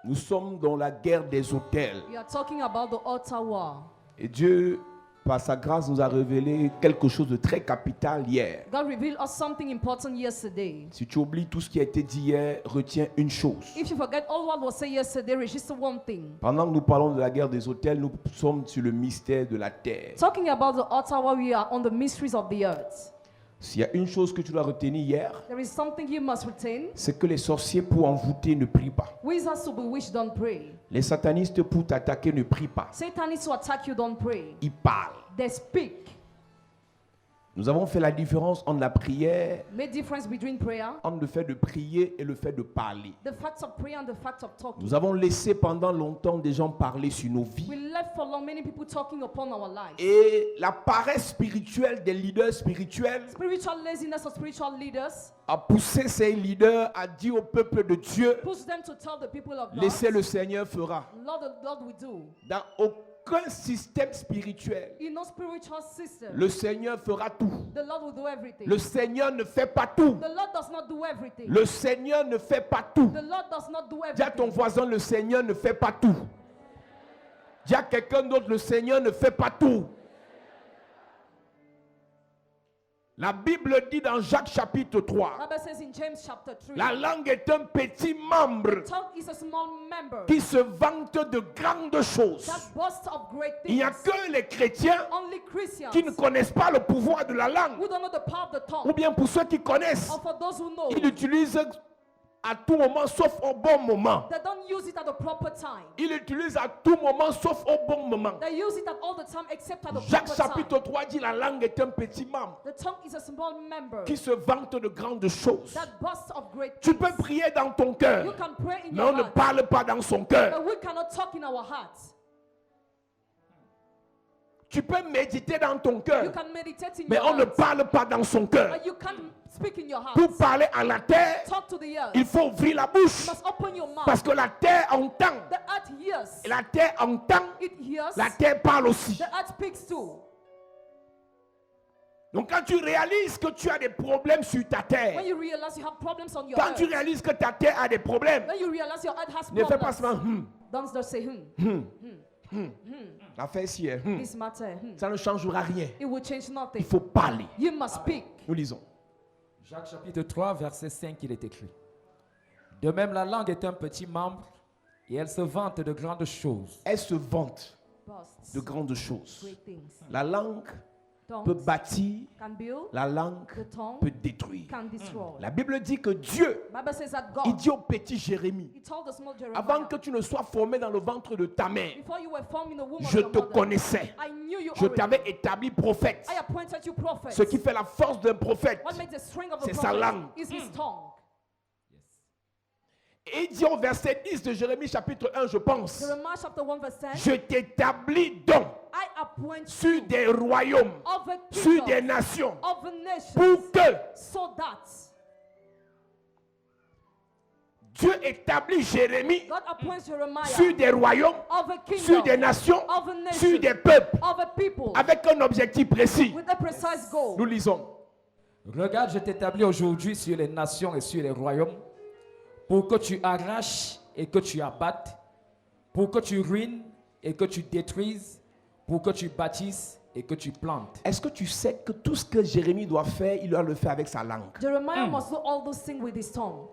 Nous sommes dans la guerre des autels. We are talking about the altar war. Et Dieu, par sa grâce, nous a révélé quelque chose de très capital hier. God revealed us something important yesterday. Si tu oublies tout ce qui a été dit hier, retiens une chose. If you forget all what was said yesterday, register one thing. Pendant que nous parlons de la guerre des autels, nous sommes sur le mystère de la terre. Talking about the altar war, we are on the mysteries of the earth. S'il y a une chose que tu dois retenir hier, There is something you must retain. c'est que les sorciers pour envoûter ne prient pas. Wizards to bewitch don't pray. Les satanistes pour t'attaquer ne prient pas. Satanists to attack you don't pray. Ils parlent. They speak. Nous avons fait la différence entre la prière, Make difference between prayer, entre le fait de prier et le fait de parler. the fact of prayer and the fact of talking. Nous avons laissé pendant longtemps des gens parler sur nos vies. We left for long many people talking upon our lives. Et la paresse spirituelle des leaders spirituels Spiritual laziness of spiritual leaders a poussé ces leaders à dire au peuple de Dieu, push them to tell the people of God, laissez le Seigneur fera. Lord, the Lord will do. Dans aucun système spirituel, In no spiritual system, le Seigneur fera tout. the Lord will do everything. Le Seigneur ne fait pas tout. The Lord does not do everything. Le Seigneur ne fait pas tout. The Lord does not do Dis à ton everything. voisin, le Seigneur ne fait pas tout. Dis à quelqu'un d'autre, le Seigneur ne fait pas tout. La Bible dit dans Jacques chapitre 3, Bible says in James chapter 3, la langue est un petit membre tongue is a small member qui se vante de grandes choses. that boasts of great Il n'y a things. que les chrétiens Only Christians qui ne connaissent pas le pouvoir de la langue. who don't know the power of the tongue, Ou bien pour ceux qui connaissent, or for those who know, ils l'utilisent à tout moment sauf au bon moment. they don't use it at the proper time. Ils l'utilisent à tout moment sauf au bon moment. They use it at all the time except at the Jacques proper chapitre time. 3 dit la langue est un petit membre The tongue is a small member qui se vante de grandes choses. that boasts of great Tu things. peux prier dans ton You cœur, can pray in mais your on ne heart, parle pas dans son cœur. but we cannot talk in our hearts. Tu peux méditer dans ton You cœur, can meditate in mais your on ne heart, parle pas dans son cœur. but you can't speak in your heart. Pour parler à la terre, Talk to the earth. il faut ouvrir la You bouche. must open your mouth. Parce que la terre entend. The earth hears. Et la terre entend, It hears. la terre parle aussi. The earth speaks too. Donc quand tu réalises que tu as des problèmes sur ta terre, When you realize you have problems on your quand tu earth, réalises que ta terre a des problèmes, when you realize your earth has ne fais pas problems, seulement don't just say, la fête si this matter, ça ne changera rien. it will change Il nothing. faut parler. You must speak. Nous lisons. Jacques chapitre 3, verset 5, il est écrit. De même, la langue est un petit membre et elle se vante de grandes choses. Elle se vante Boasts de grandes choses. great things. La langue peut Tongues bâtir, can build. la langue The tongue peut détruire. can destroy. La Bible dit que Dieu, Bible says that il God, dit au petit Jérémie, He told the small avant Jeremiah, que tu ne sois formé dans le ventre de ta mère, before you were formed in the womb of je your te mother, connaissais. I knew you Je already. t'avais établi prophète. I appointed you prophet. Ce qui fait la force d'un prophète, What makes the strength of a c'est sa prophet langue. is his tongue. Et il dit au verset 10 de Jérémie chapitre 1, je pense, Jeremiah chapter 1 verse 10, je t'établis donc I appoint sur you des royaumes, of a sur des kingdom, nations, of a nation, pour que so that Dieu établit Jérémie God appoints Jeremiah sur des royaumes, of a sur des kingdom, nations, of a sur nation, des peuples, of a people, avec un objectif précis. with a precise goal. Nous lisons. Regarde, je t'établis aujourd'hui sur les nations et sur les royaumes pour que tu arraches et que tu abattes, pour que tu ruines et que tu détruises, pour que tu bâtisses et que tu plantes. Est-ce que tu sais que tout ce que Jérémie doit faire, il doit le faire avec sa langue? Jeremiah must do all those things with his tongue.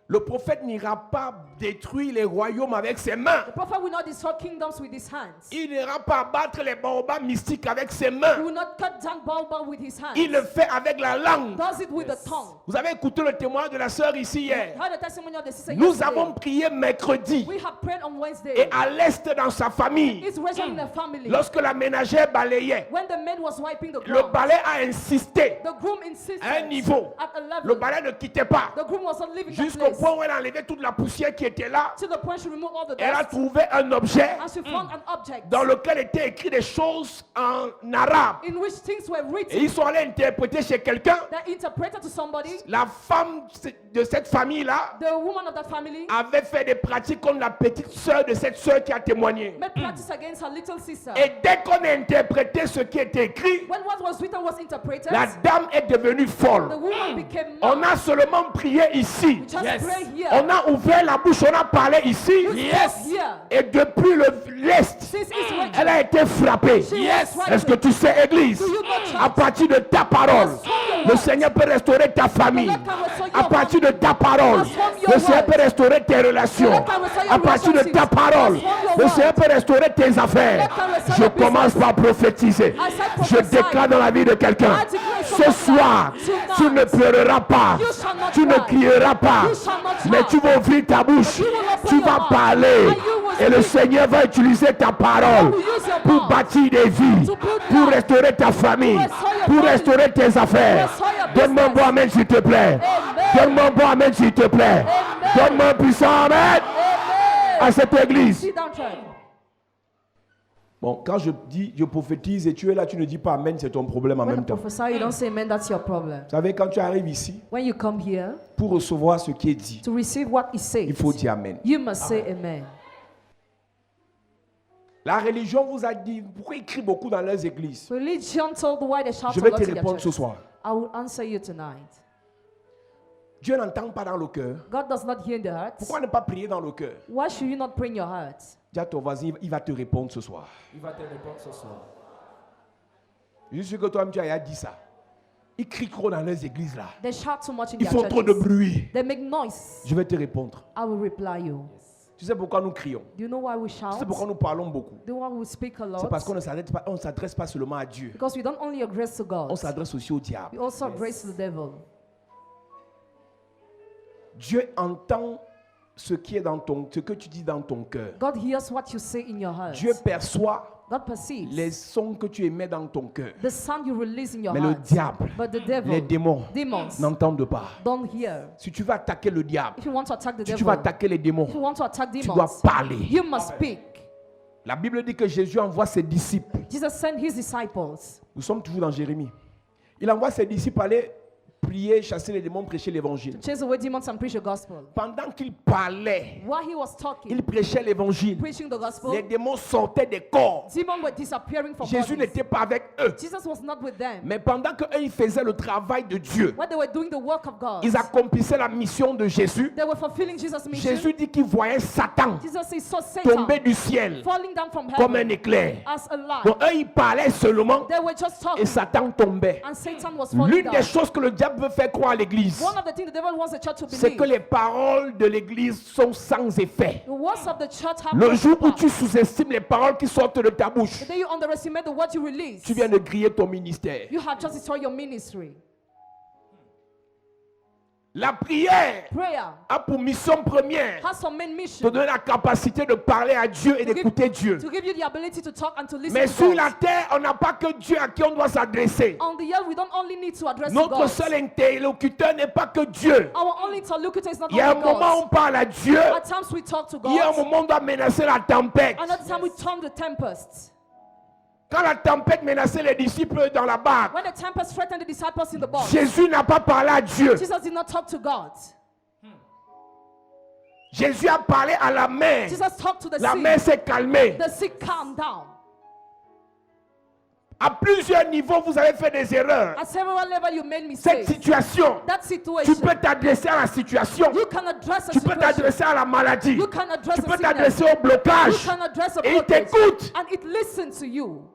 Le prophète n'ira pas détruire les royaumes avec ses mains. The prophet will not destroy kingdoms with his hands. Il n'ira pas abattre les baobabs mystiques avec ses He mains. will not cut down Baobab with his hands. Il le fait avec la langue. Does it with the tongue. Vous avez écouté le témoignage de la sœur ici hier. Heard the testimony of the sister Nous yesterday. avons prié mercredi. We have prayed on Wednesday. Et à l'est dans sa famille, It's resident in the family. lorsque la ménagère balayait, When the maid was wiping the le ground, balai a insisté the groom insisted à un niveau. at a level. Le balai ne quittait pas. The groom was not leaving that Jusqu'au place. point où elle a enlevé toute la poussière qui était là. To the point she removed all the Elle a dust. trouvé un objet And she found an object dans lequel étaient écrites des choses en arabe. in which things were Et written. ils sont allés interpréter chez quelqu'un. That interpreted to somebody. La femme de cette famille-là The woman of that family avait fait des pratiques comme la petite sœur de cette sœur qui a témoigné. made practice against her little sister. Et dès qu'on a interprété ce qui était écrit, When what was written was interpreted, la dame est devenue the folle. woman became On mad. a seulement prié ici. We just Yes. pray here. On a ouvert la bouche, on a parlé ici. Yes. Here. Et depuis l'Est, Since East region, elle a été frappée. Yes. Est-ce que tu sais, Église, Do you know, church? à partir de ta parole, le Seigneur peut restaurer ta famille. À partir de ta parole, le Seigneur peut restaurer tes relations. À partir de ta parole, le Seigneur peut restaurer tes affaires. Je commence par prophétiser. Je déclare dans la vie de quelqu'un. Ce soir, tu ne pleureras pas. Tu ne crieras pas. Mais tu vas ouvrir ta bouche. Tu vas parler. Et le Seigneur va utiliser ta parole pour bâtir des vies, pour restaurer ta famille, pour restaurer tes affaires. Donne-moi un bon amen s'il te plaît. Donne-moi un bon amen s'il te plaît. Donne-moi un puissant amen à cette église. Sit down, church. Bon, quand je dis, je prophétise et tu es là, tu ne dis pas amen, c'est ton problème en When I même temps. prophesy, you don't say amen, that's your problem. Vous savez, quand tu arrives ici, When you come here pour recevoir ce qui est dit, to receive what he says, il faut dire amen. you must say amen. La religion vous a dit, pourquoi ils crient beaucoup dans leurs églises? Religion told why they shout Je a vais lot te in their répondre ce churches. soir. I will answer you tonight. Dieu n'entend pas dans le cœur. God does not hear in the heart. Pourquoi ne pas prier dans le cœur? Why should you not pray in your heart? Dis à ton voisin, il va te répondre ce soir. Il va te répondre ce soir. Je suis sûr que toi-même tu as dit ça. Ils crient trop dans leurs églises là. They shout too much in Ils their font trop de churches. bruit. They make noise. Je vais te répondre. I will reply you. Tu sais pourquoi nous crions? Do you know why we Tu shout? sais pourquoi nous parlons beaucoup? Do you know why we speak a C'est lot? parce qu'on ne s'adresse pas seulement à Dieu. Because we don't only address to God, On s'adresse aussi au diable. we also address to the devil. Dieu entend ce qui est dans ce que tu dis dans ton cœur. God hears what you say in your heart. Dieu perçoit God perceives les sons que tu émets dans ton cœur. the sound you release in your Mais le heart. diable, But the devil, les démons demons, n'entendent pas. don't hear. Si tu veux attaquer le diable, If you want to attack the si tu devil, veux attaquer les démons, if you want to attack tu demons, dois parler. you must speak. La Bible dit que Jésus envoie ses disciples. Jesus sent his disciples. Nous sommes toujours dans Jérémie. Il envoie ses disciples aller prier, chasser les démons, prêcher l'évangile. Chase away demons and preach the gospel. Pendant qu'il parlait, While he was talking, il prêchait l'évangile. preaching the gospel, Les démons sortaient des corps. demons were disappearing from Jésus bodies. n'était pas avec eux. Jesus was not with them. Mais pendant qu'eux, ils faisaient le travail de Dieu, When they were doing the work of God, ils accomplissaient la mission de Jésus. they were fulfilling Jesus' mission. Jésus dit qu'il voyait Satan Jesus saw Satan tomber du ciel falling down from comme un heaven éclair. as a light. Donc eux, ils parlaient seulement They were just et talking, Satan tombait. and Satan was falling L'une down. des choses que le diable veut faire croire à l'église, One of the things the devil wants the church to c'est que believe, les paroles de l'église sont sans effet. the words of the church have Le no jour où impact. tu sous-estimes les paroles qui sortent de ta bouche, The day you underestimate the word you release, tu viens de griller ton ministère. you have just destroyed your ministry. La prière Prayer a pour mission première has some main de mission donner la capacité de parler à Dieu et d'écouter Dieu. to give you the ability to talk and to listen Mais to sur God. la terre, on n'a pas que Dieu à qui on doit s'adresser. On the earth, we don't only need to address Notre God. seul interlocuteur n'est pas que Dieu. Our only interlocutor is not Il y a un only moment où God. on parle à Dieu. At times we talk to Il y a un God. moment où on doit menacer la tempête. Another time we turn the tempest. Quand la tempête menaçait les disciples dans la barque, When the tempest threatened the disciples in the boat, Jésus n'a pas parlé à Dieu. Jesus did not talk to God. Jésus a parlé à la mer. Jesus talked to the La mer sea. s'est calmée. The sea calmed down. À plusieurs niveaux, vous avez fait des erreurs. At several levels, you made Cette mistakes. situation, That tu situation, peux t'adresser à la situation. you can address a Tu peux situation. t'adresser à la maladie. You can address Tu a peux sickness. t'adresser au You blocage. can address a Et il blockage. t'écoute. And it listens to you.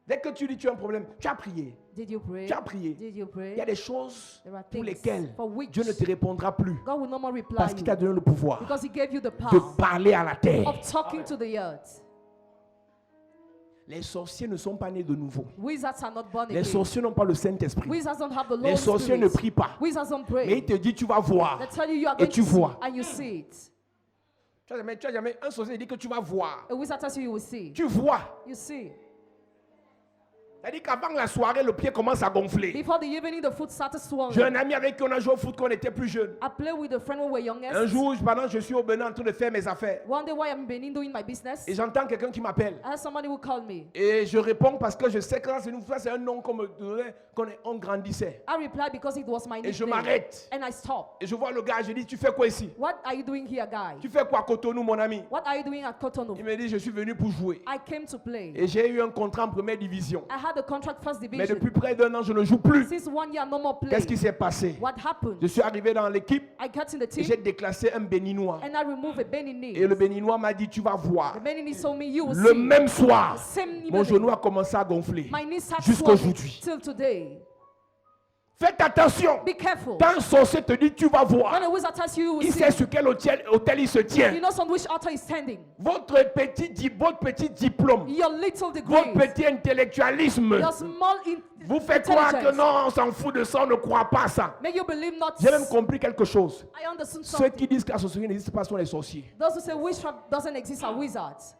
Dès que tu dis tu as un problème, tu as prié. Did you pray? Tu as prié. Did you Il y a pray? des choses There are pour things lesquelles for which Dieu ne te répondra plus. God will not more reply Parce qu'il t'a you. donné le pouvoir Because he gave you the de power parler à la terre. of talking to the earth. Les sorciers ne sont pas nés de nouveau. Wizards are not born Les again. sorciers n'ont pas le Saint-Esprit. Wizards don't have the Les Lord sorciers ne prient Spirit. pas. Wizards don't Mais il pray. te dit tu vas voir. They tell you you are Et going tu to see vois. and you see it. Tu as jamais un sorcier dit que tu vas voir. A wizard tells you you will see. Tu vois. You see. C'est-à-dire qu'avant la soirée, le pied commence à gonfler. Before the evening, the foot started J'ai swelling. un ami avec qui on a joué au foot quand on était plus jeune. I played with a friend when we were youngest. Un jour, pendant que je suis au Bénin en train de faire mes affaires, One day while I'm in Benin doing my business, et j'entends quelqu'un qui m'appelle. I had somebody who called me. Et je réponds parce que je sais que c'est un nom qu'on me donnait quand on grandissait. I replied because it was my Et je nickname. m'arrête. And I stopped. Et je vois le gars, je dis, tu fais quoi ici? What are you doing here, guy? Tu fais quoi à Cotonou, mon ami? What are you doing at Cotonou? Il me dit, je suis venu pour jouer. I came to play. Et j'ai eu un contrat en première division. I had a contract first Mais division. depuis près d'1 an, je ne joue plus. Since 1 year, no more play. Qu'est-ce qui s'est passé? What happened? Je suis arrivé dans l'équipe I got in the et j'ai team déclassé un Béninois. and I removed a Et Beninese. le Béninois m'a dit, tu vas voir. The Beninese told me, you will Le see. même soir, Same mon genou evening, a commencé à gonfler. my knees start Jusqu'à swelling aujourd'hui. till today. Faites attention. Be careful. Quand un sorcier te dit, tu vas When voir, a wizard tells you, you will il see. sait sur quel hôtel il se You tient. know on which altar he's standing. Votre petit diplôme, Your little votre degree. petit intellectualisme, Your small vous faites croire que intelligence. non, on s'en fout de ça, on ne croit pas à ça. Make you believe not. J'ai même compris quelque chose. I understand Ceux something. qui disent que la sorcellerie n'existe pas sont les sorciers. Those who say witchcraft doesn't exist are wizards.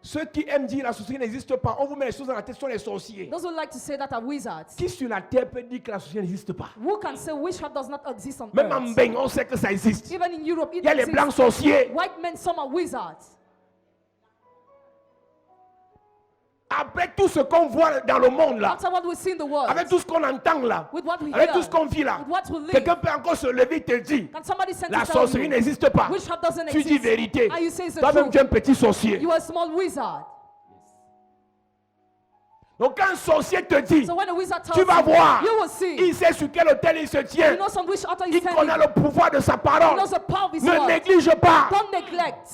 Ceux qui aiment dire que la sorcellerie n'existe pas, on vous met les choses dans la tête, sont les sorciers. Those who like to say that are wizards. Qui sur la terre peut dire que la sorcellerie n'existe pas? Who can say witchcraft does not exist on Même en earth? Beng, on sait que ça existe. Even in Europe, it Il y a les exists. blancs sorciers. White men, some are wizards. Après tout ce qu'on voit dans le monde là, After what we see in the world, avec tout ce qu'on entend là, with what we avec hear, tout ce qu'on vit là, with what we live, quelqu'un peut encore se lever et te dire, can somebody send la to tell sorcellerie you, n'existe pas. witchcraft doesn't Tu dis exist. vérité. And you say it's the Toi-même tu es un truth. petit sorcier. You are a small wizard. Donc quand un sorcier te dit, So when a wizard tells tu vas voir, you will see. il sait sur quel hôtel il se tient. You know on which altar he's Il standing. connaît le pouvoir de sa He parole. knows the power of his Ne word. néglige pas. Don't neglect.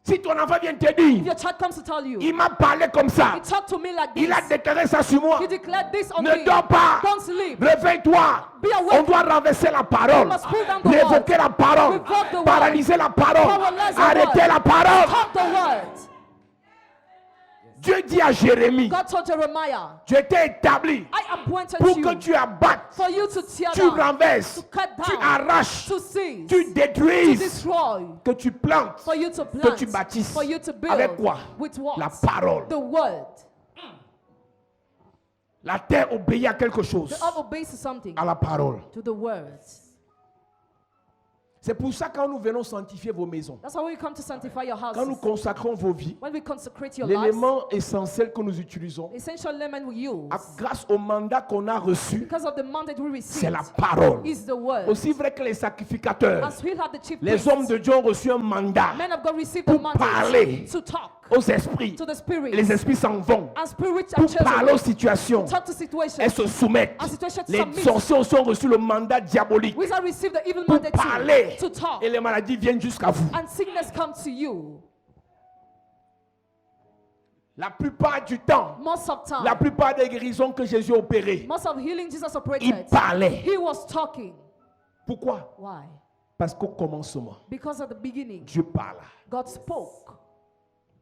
Si ton enfant vient te If dire, your child comes to tell you, il m'a parlé comme ça, he talked to me like il a this. déclaré ça sur moi. He declared this on Ne me. dors pas. Don't sleep. Réveille-toi. Be awake. On doit renverser la parole. We must pull down the Révoquer word. la parole. Revoke the word. Paralyser la parole. Paralyze the Arrêter word. la parole. Talk the word. Dieu dit à Jérémie, God told Jeremiah, je t'ai établi I appointed pour you que tu abattes, for you to tear tu down, renverses, to cut tu down, arraches, to seize, tu to détruises, destroy, que tu plantes, for you to que plant, tu bâtisses. for you to build. Avec quoi? With what? La parole. The word. La terre obéit à quelque chose, The earth obeys to something, à la parole. to the word. C'est pour ça que quand nous venons sanctifier vos maisons, That's why we come to sanctify your quand nous houses. consacrons vos vies, When we consecrate your lives, l'élément essentiel que nous utilisons, essential element we use, grâce au mandat qu'on a reçu, because of the mandate we c'est receive, la parole. is the word. Aussi vrai que les sacrificateurs, As we have the chief les priests, hommes de Dieu ont reçu un mandat men of God receive the pour mandate parler to talk aux esprits. to the Et spirits, les esprits s'en vont and spirits are pour chosen parler aux situations. talk to situations. Elles se soumettent. As situations Les submit. sorciers aussi ont reçu le mandat diabolique We have received the evil pour mandate parler. to talk, Et les maladies viennent jusqu'à vous. and sickness come to you. La plupart du temps, Most of time, la plupart des guérisons que Jésus a opérées, most of healing Jesus il operated, parlait. he was talking. Pourquoi? Why? Parce qu'au commencement, Because at the beginning, Dieu parle. God spoke.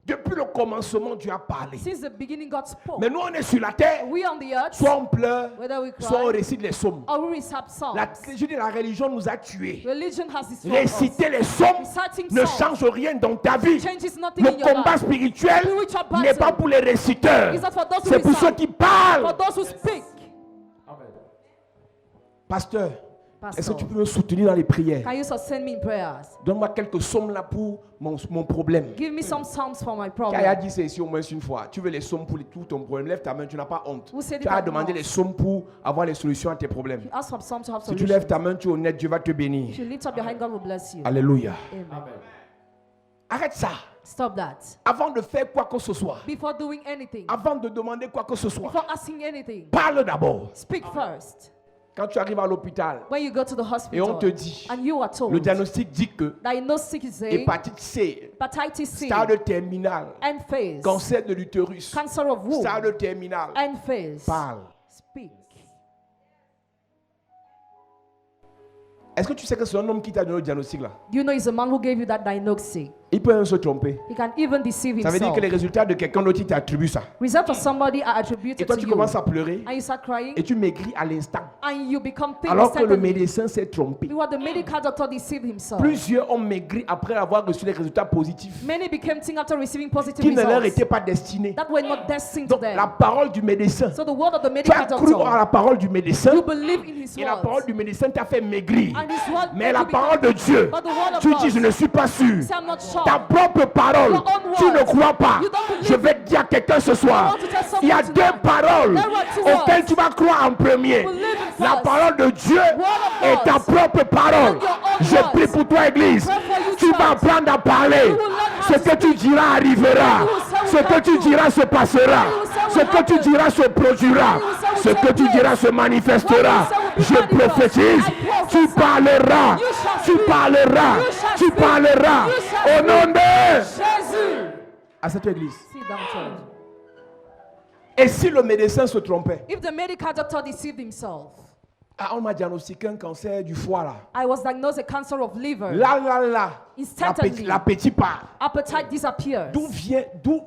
Depuis le commencement, Dieu a parlé. Since the beginning, God spoke. Mais nous, on est sur la terre. We on the earth, Soit on pleure, whether we soit on cry récite les psaumes. or we recite psalms, Je dis, la religion nous a tués. religion has destroyed us. Réciter les psaumes Reciting ne psalms change rien dans ta vie. changes nothing Le in your combat life. spirituel Spiritual battle n'est pas pour les réciteurs. is not for those who C'est pour ceux recite, qui parlent. for those who speak. Pasteur, est-ce Pastor, que tu peux me soutenir dans les prières? can you sustain me in prayers? Donne-moi quelques sommes là pour mon problème. Give me some psalms for my Kaya problem. dit c'est ici au moins une fois. Tu veux les sommes pour tout ton problème. Lève ta main, tu n'as pas honte. Who said Tu it as at demandé once? les sommes pour avoir les solutions à tes problèmes. Ask for psalms to have Si tu solutions. lèves ta main, tu es honnête, Dieu va te If bénir. you lift up your hand, God will bless you. Alléluia. Amen. Arrête ça. Stop that. Avant de faire quoi que ce soit, Before doing anything, avant de demander quoi que ce soit, before asking anything, parle d'abord. speak first. Quand tu arrives à l'hôpital When you go to the et on hospital te dit, and you are le told diagnostic dit que diagnostic is A, hépatite C, hepatitis C, stade terminal, end phase, cancer de l'utérus, cancer of womb, stade terminal, end phase. parle. Speak. Est-ce que tu sais que c'est un homme qui t'a donné le diagnostic là? Do you know it's the man who gave you that diagnosis? Il peut même se tromper. He can even deceive Ça veut dire himself. que les résultats de quelqu'un d'autre, il t'attribue ça. Results of somebody are Et attributed toi, to tu you. commences à pleurer And you start crying et tu maigris à l'instant. and you become thin Alors que le instantly. médecin s'est trompé. Because the medical doctor deceived himself. Plusieurs ont maigri après avoir reçu les résultats positifs Many became thin after receiving positive qui ne leur results étaient pas destinés. that were not destined to Donc, them. la parole du médecin, So the word of the tu medical as cru en doctor, la parole du médecin you believe in his et la parole words. du médecin t'a fait maigrir. And his word Mais made la you parole become- de Dieu, But the word of tu God, dis je ne suis pas sûr. say, I'm not sure. Ta propre parole, Your own tu ne words. crois pas. You don't believe Je vais te dire à quelqu'un ce soir, I want to tell il y a someone deux tonight. paroles There are two auxquelles words. tu vas croire en premier. Believe it La first. parole de Dieu Word of et God. ta propre parole. And your own Je words. prie pour toi, Église. Pray for you, Tu vas church. apprendre à parler. You will learn how Ce to que tu diras arrivera. You will say Ce que tu diras se passera. Ce que tu diras se produira. Ce que tu diras se manifestera. Je prophétise. Tu parleras. Tu parleras. Tu parleras. Au nom de Jésus. à cette église. Sit down, church. Et si le médecin se trompait? If the medical doctor deceived himself, Ah, on m'a diagnostiqué un cancer du foie là. I was diagnosed a cancer of liver. Là. Instantly. L'appétit part. Appetite disappears. D'où vient, d'où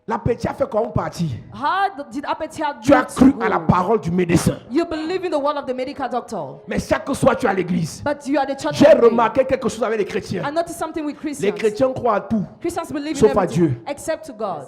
l'appétit a fait comment partir? How did appetite Tu as grow cru to à la grow? parole du médecin. You believe in the word of the medical doctor, Mais chaque soir tu es à l'église. but you are the church. J'ai of faith. remarqué quelque chose avec les chrétiens. I noticed something with Les Christians. chrétiens croient à tout. Christians believe in Sauf à everything Dieu. except to God.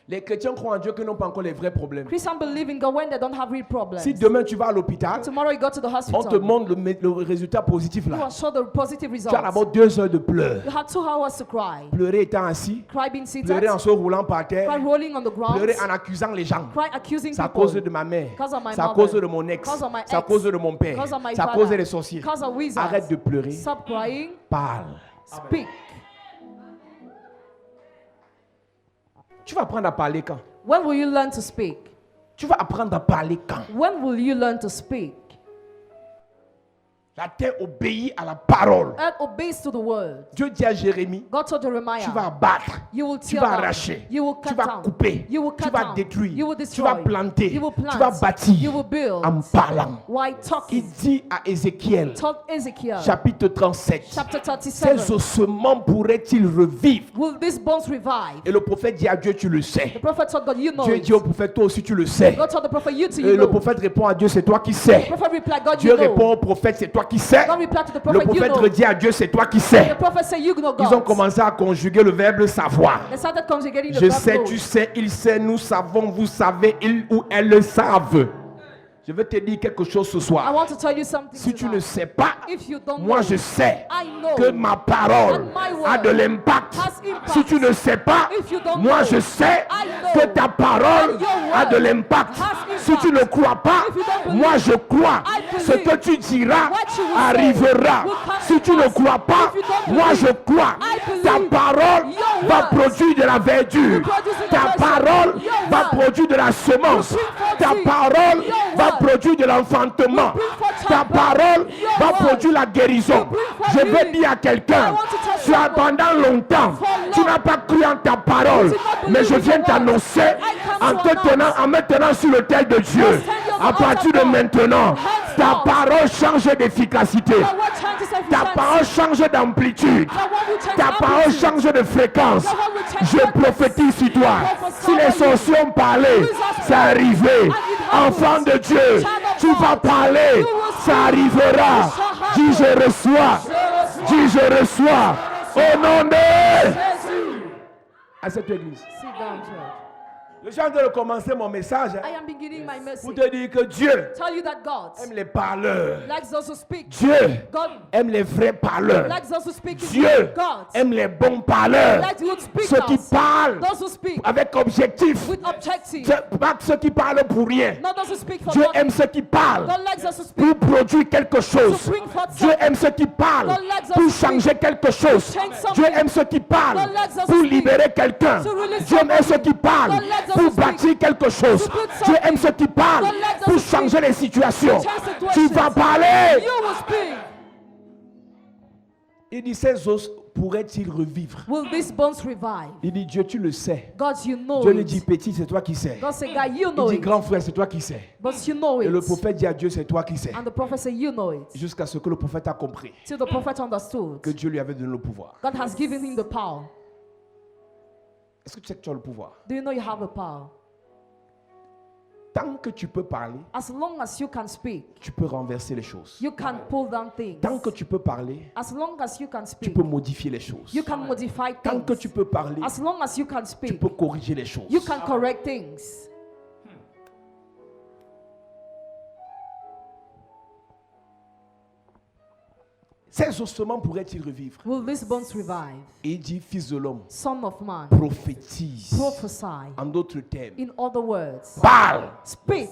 Les chrétiens croient en Dieu qui n'ont pas encore les vrais problèmes. Christians believe in God when they don't have real problems. Si demain tu vas à l'hôpital, Tomorrow you go to the on te hospital. montre le résultat positif You là. will show the positive Tu as results. d'abord 2 heures de pleurs. You had 2 hours to cry. Pleurer étant assis, Cry being seated. pleurer en se roulant par terre, Cry rolling on the ground. pleurer en accusant les gens. Cry accusing C'est à cause people. de ma mère, Because of my c'est à mother. cause de mon ex, Because of my c'est à ex. cause de mon père, Because of my c'est à father. cause des sorciers. Because of wizards. Arrête de pleurer, Stop crying. parle. Speak. Tu vas apprendre à parler quand? When will you learn to speak? Tu vas apprendre à parler quand? When will you learn to speak? La terre obéit à la parole. Earth obeys to the word. Dieu dit à Jérémie, God told Jeremiah, tu vas abattre, you will tu tear vas down, arracher, you will tu cut vas down, couper, you will tu cut vas down, détruire, you will tu destroy, vas planter, you will plant, tu vas bâtir you will build. en parlant. Why Il talking? dit à Ézéchiel, Told Ezekiel, chapitre 37, chapter ces 37, ossements pourraient-ils revivre? will these bones revive? Et le prophète dit à Dieu, tu le sais. The prophet told God, you know Dieu it. dit au prophète, toi aussi tu le sais. God told the prophet, you too, Et you le know. prophète répond à Dieu, c'est toi qui sais. The prophet replied, God, Dieu you répond know. au prophète, c'est toi qui sais. God replied to the Le prophet, you prophète know. redit à Dieu, c'est toi qui sais. The prophet said, you know Ils ont God. commencé à conjuguer le verbe savoir. They started conjugating the Je verb sais, know. tu sais, il sait, nous savons, vous savez, ils ou elles le savent. Je veux te dire quelque chose ce I soir. want to tell you something Si tu ne tonight. sais pas, If you don't moi know, je sais I know que ma parole that my word a de l'impact. has impact. Si tu ne sais pas, If you don't moi know, je sais I know que ta parole that your a de word l'impact. has Si tu ne impact. crois pas, If you don't believe, moi je crois. I believe. Ce que tu diras What you will arrivera. say will come Si to tu ne pass. crois pas, If you don't moi believe, je crois. I believe. Ta parole Your va words produire de la verdure. will produce the Ta blessing. parole Your va word produire de la semence. will bring forth Ta seed. parole Your va word produire de l'enfantement. will bring forth Ta childbirth. parole Your va word produire la guérison. will bring forth Je veux healing. dire à quelqu'un, I want to tell tu as someone, pendant longtemps, for long, tu n'as pas cru en ta parole, you did not mais believe je in viens your word. t'annoncer I come en to te tenant, announce. en me tenant sur l'autel de Dieu. stand you on the À altar partir de of God. maintenant, ta Henceforth. parole change d'efficacité. Your word changes Ta efficiency. parole change d'amplitude. Your word will change Ta parole amplitude. change de fréquence. Your word will change Je frequency. prophétise sur toi. Prophesy Si les over you. sorciers ont parlé, Wizards c'est arrivé. And it happens. Enfant de Dieu, Child of tu God. vas parler. You will Ça speak. arrivera. It shall happen. Dis je reçois. Dis je reçois. Au nom de Jésus. à cette église. Sit down, church. Je suis en train de commencer mon message I am beginning my pour message. te dire que Dieu Tell you that God aime les parleurs. likes those who speak. Dieu God aime les vrais parleurs. likes those who speak. Dieu God aime les bons parleurs. likes good Ceux qui speakers. parlent Those who speak avec objectif. with objective. Pas ceux qui parlent pour rien. Not those who speak for Dieu nothing. aime ceux qui parlent God likes those who speak pour produire quelque chose. to bring forth Dieu something. aime ceux qui parlent God likes us pour to speak changer quelque chose. to change something. Dieu aime ceux qui parlent God likes us to pour speak libérer quelqu'un. to release Dieu aime somebody. ceux qui parlent God likes us pour to speak bâtir quelque chose. to build Dieu aime something. ceux qui parlent God likes us pour to speak changer les situations. to change Tu situations. vas parler. You will speak. Il dit, ces os pourraient-ils revivre? Will these bones revive? Il dit, Dieu, tu le sais. God, you know Dieu lui dit, it. petit, c'est toi qui sais. God said, God, you Il know dit, it. grand frère, c'est toi qui sais. But you know Et le it. prophète dit à Dieu, c'est toi qui sais. And the prophet said, you know it. Jusqu'à ce que le prophète a compris Till the prophet understood. que Dieu lui avait donné le pouvoir. God has given him the power. Est-ce que tu sais que tu as le pouvoir? Do you know you have the power? Tant que tu peux parler, As long as you can speak, tu peux renverser les choses. you can pull down things. Tant que tu peux parler, As long as you can tu speak, peux modifier les choses. you can modify Tant que things. tu peux parler, As long as you can tu speak, peux corriger les choses. you can correct things. Ces ossements pourraient-ils revivre? Will these bones revive? Et il dit, fils de l'homme, Son of man, prophétise. prophesy. En d'autres termes, In other words, parle. speak.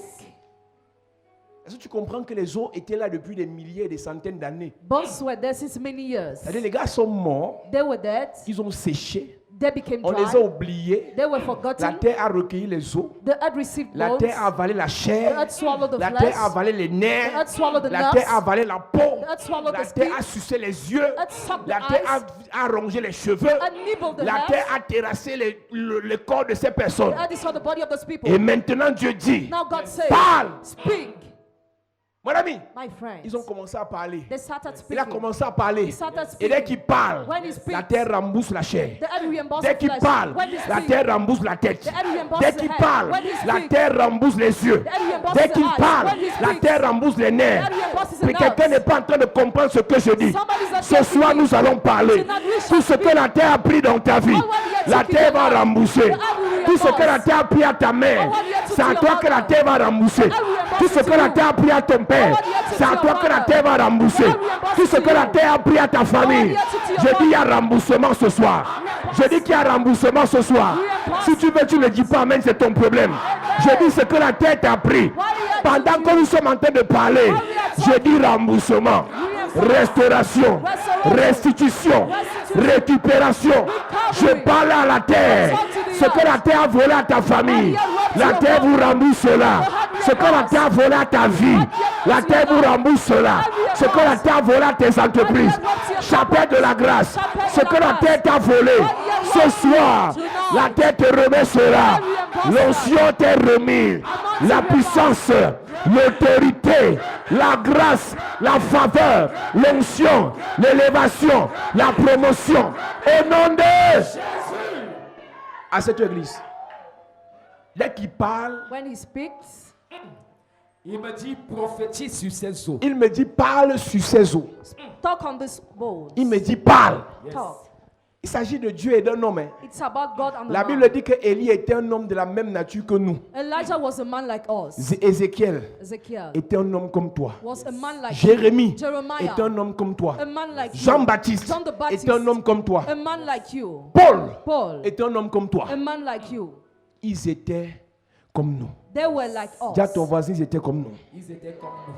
Est-ce que tu comprends que les os étaient là depuis des milliers et des centaines d'années? Bones were there since many years. C'est-à-dire, les gars sont morts, They were dead. ils ont séché, They became On les a dry. oubliés. They were La forgotten. terre a recueilli les eaux. The earth received La bones. terre a avalé la The chair. earth swallowed the La flesh. terre a avalé les The nerfs. earth swallowed the La nerves. terre a avalé la peau. The earth swallowed La the terre skin. a sucé les yeux. earth sucked La the terre eyes. a rongé les cheveux. And nibbled the La hairs. terre a terrassé le corps de ces personnes. The earth destroyed the body of those people. Et maintenant Dieu dit, Now God says, parle. speak, Mon ami, my friends. ils ont commencé à parler. They started Il a speaking. commencé à parler. He started Et dès speaking. qu'il parle, When he speaks, la terre rembourse la chair. The earth reimburses Dès the qu'il flesh. parle, When he la speaks, terre rembourse la tête. The earth reimburses Dès the qu'il head. parle, When he la speaks, terre rembourse les yeux. The earth reimburses Dès the qu'il eyes. parle, When he la speaks, terre rembourse les nerfs. The earth reimburses the Mais quelqu'un nerves. n'est pas en train de comprendre ce que je dis. Somebody's not Ce getting soir, it. nous allons parler. Tonight we shall Tout ce que speak. la terre a pris dans ta vie, All what the earth la took in terre your va life, rembourser. the earth will Tout ce que la reimburse. terre a pris à ta mère, All what the earth took c'est to à your toi que la mother, terre va rembourser. the earth will Tout ce reimburse que la to terre a pris à ton père, All what the earth took c'est à to your toi que la mother, terre va rembourser. the earth will reimburse Tout ce to que la you. terre a pris à ta famille, All what the earth took to your je dis il y a body. remboursement ce soir. Je dis qu'il y a remboursement ce soir. Si tu veux, tu ne dis pas amen, c'est ton problème. Je dis ce que la terre t'a pris. Pendant que nous sommes en train de parler, je dis remboursement, restauration, restitution, récupération. Je parle à la terre. Ce que la terre a volé à ta famille, la terre vous rembourse cela. Ce que la terre a volé à ta vie, la terre vous rembourse cela. Ce que la terre a volé à tes entreprises, chapelle de la grâce. Ce que la terre t'a volé, ce soir, la terre te remet cela. L'onction t'est remise. La puissance, l'autorité, la grâce, la faveur, l'onction, l'élévation, la promotion. Au nom de Jésus. À cette église, dès qu'il parle, When he speaks, Il me dit prophétise sur ces eaux. il me dit parle sur ces eaux. talk on this bowl. Il me dit parle. Talk. Il s'agit de Dieu et d'un homme. Hein. It's about God and the La man. Bible dit que Élie était un homme de la même nature que nous. Elijah was a man like us. Ézéchiel Ezekiel était un homme comme toi. was a man like Jérémie Jeremiah, est un homme comme toi. a man like you. Jean-Baptiste John the Baptist, est un homme comme toi. a man like you. Paul Paul, est un homme comme toi. a man like you. Ils étaient comme nous. They were like Dis à us. ton voisin, ils étaient comme nous. Ils étaient comme nous.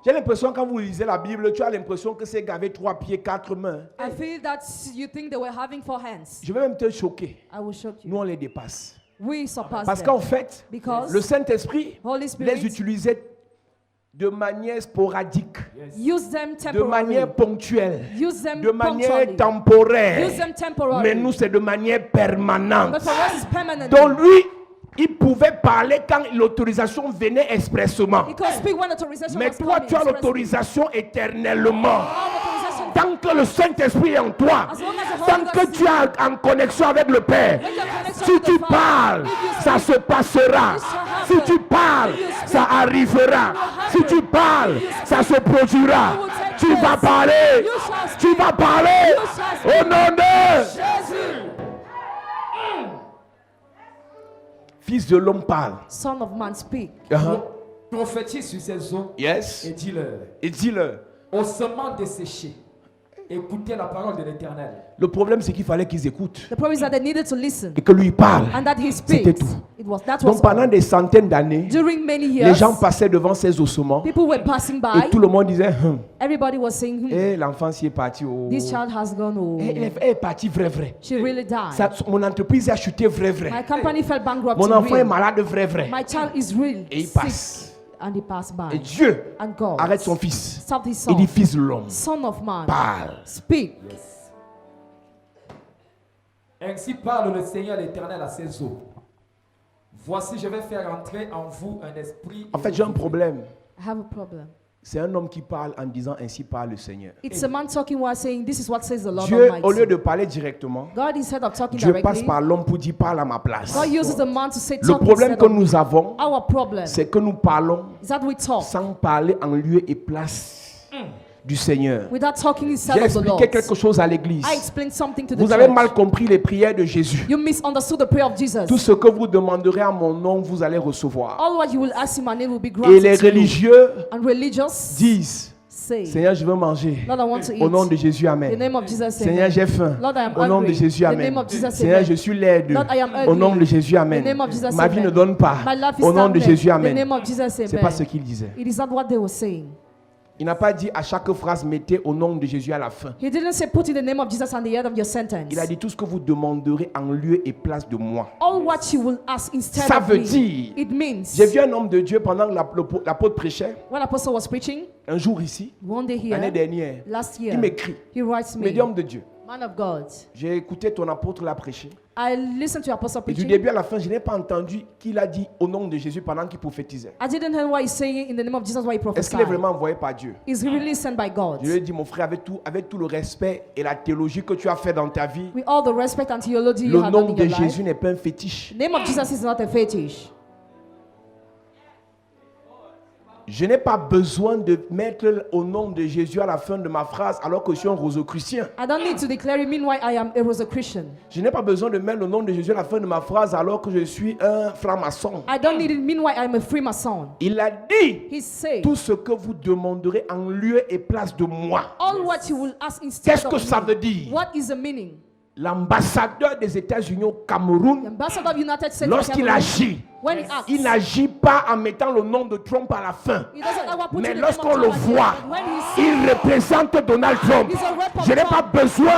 J'ai l'impression quand vous lisez la Bible, tu as l'impression que ces gars avaient 3 pieds, 4 mains. I feel that you think they were having 4 hands. Je vais même te choquer. I will shock you. Nous, on les dépasse. We surpass Parce them. qu'en fait, Because le Saint-Esprit Holy Spirit les utilisait de manière sporadique, use them de temporarily. manière ponctuelle, Use them de manière punctually. Use temporaire. them temporarily. Mais nous, c'est de manière permanente. But for us, it's permanent. Donc lui, il pouvait parler quand l'autorisation venait expressement. He could speak when authorization Mais was toi, coming. tu as expressly. l'autorisation éternellement. All authorization. Tant que le Saint-Esprit est en toi, As long as the Holy tant que Ghost tu es en connexion avec le Père, When you're connected si with tu the Father, parles, if you ça speak, se passera. it shall Si happen. tu parles, If you speak, ça arrivera. it will Si tu happen. parles, If you speak, ça se produira. it will take Tu place. vas parler. You shall speak. Tu vas parler. You shall speak. Au nom de Jésus. Fils de l'homme parle. Son of man, speak. Prophétise sur ces eaux Yes. et dis-leur, Et dis-le. au cement desséché, écoutez la parole de l'Éternel. Le problème, c'est qu'il fallait qu'ils écoutent The problem is that they needed to listen et que lui parle. and that he C'était speaks. tout. That was Donc pendant all. des centaines d'années, During many les years, gens passaient devant ces ossements people were passing et by. tout le monde disait Everybody was saying, l'enfant s'y est parti. Oh. this child has gone. Oh, Elle est partie vrai. she really died. Mon entreprise a chuté vrai. My company fell bankrupt. Mon in enfant est real. malade vrai. My child is real. Et il sick. passe. And he passed Et by. Dieu And God arrête son fils. stopped his Il dit, son. fils de l'homme, Son of man, parle. speak. Ainsi parle le Seigneur l'Éternel à ces eaux. Voici, je vais faire entrer en vous un esprit. En fait, j'ai un problème. I have a problem. C'est un homme qui parle en disant, ainsi parle le Seigneur. It's a man talking while saying, this is what says the Lord Dieu, au Almighty. lieu de parler directement, God, instead of talking Dieu passe directly, par l'homme pour dire, parle à ma place. God uses the man to say, Le talk problème instead que of me. nous avons, Our problem c'est que nous parlons is that we talk sans parler en lieu et place du Seigneur. without talking J'ai instead of the Lord. expliqué quelque chose à l'église. I explained something to the Vous avez mal church. compris les prières de Jésus. You misunderstood the prayer of Jesus. Tout ce que vous demanderez à mon nom, vous allez recevoir. All what you will ask in my name will be Et granted les to you. religieux And religious disent, say, Seigneur, je veux manger. Lord, I want to eat. Au nom de Jésus, In the Amen. name of Jesus, Seigneur, amen. j'ai faim. Lord, I am Au nom de hungry. Jésus, In the Amen. name of Jesus, Seigneur, amen. je suis laide. Lord, I am Au ugly. nom de Jésus, In the name Amen. of Jesus, Ma vie amen. ne donne pas. My life is Au nom de stagnant. Jésus, In the Amen. name of Jesus, C'est amen. pas ce qu'il disait. It is not what they were saying. Il n'a pas dit à chaque phrase, mettez au nom de Jésus à la fin. He didn't say put in the name of Jesus at the end of your sentence. Il a dit tout ce que vous demanderez en lieu et place de moi. All what you will ask instead Ça of veut me. dire, It means j'ai vu un homme de Dieu pendant que l'apôtre prêchait, when Apostle was preaching un jour ici, one day l'année here, dernière. last Il year, m'écrit, he writes me, médium de Dieu, man of God, j'ai écouté ton apôtre l'a prêché. I listened to Apostle Et du preaching. début à la fin, je n'ai pas entendu qu'il a dit au nom de Jésus pendant qu'il prophétisait. I didn't hear what he's saying in the name of Jesus while he Est-ce prophesied. qu'il est vraiment envoyé par Dieu? Is he really sent by God? Je lui ai dit, mon frère, avec tout le respect et la théologie que tu as fait dans ta vie, With all the respect and theology you le have done nom in de your life, Jésus n'est pas un fétiche. the name of Jesus is not a fetish. Je n'ai pas besoin de mettre au nom de Jésus à la fin de ma phrase alors que je suis un rosicrucien. I don't need to declare it meanwhile I am a Rosicrucian. Je n'ai pas besoin de mettre le nom de Jésus à la fin de ma phrase alors que je suis un franc-maçon. I don't need it meanwhile I am a Freemason. Il a dit, He said, tout ce que vous demanderez en lieu et place de moi. all what you will ask instead Qu'est-ce que of ça me. veut dire? What is the meaning? L'ambassadeur des États-Unis au The Cameroun, ambassador of the United States, lorsqu'il agit, when he acts, il n'agit pas en mettant le nom de Trump à la fin. he doesn't ever put Mais in the name lorsqu'on of le Trump at the end, voit, but when he sees, il représente Donald Trump. he's a rep of Je n'ai pas Trump. besoin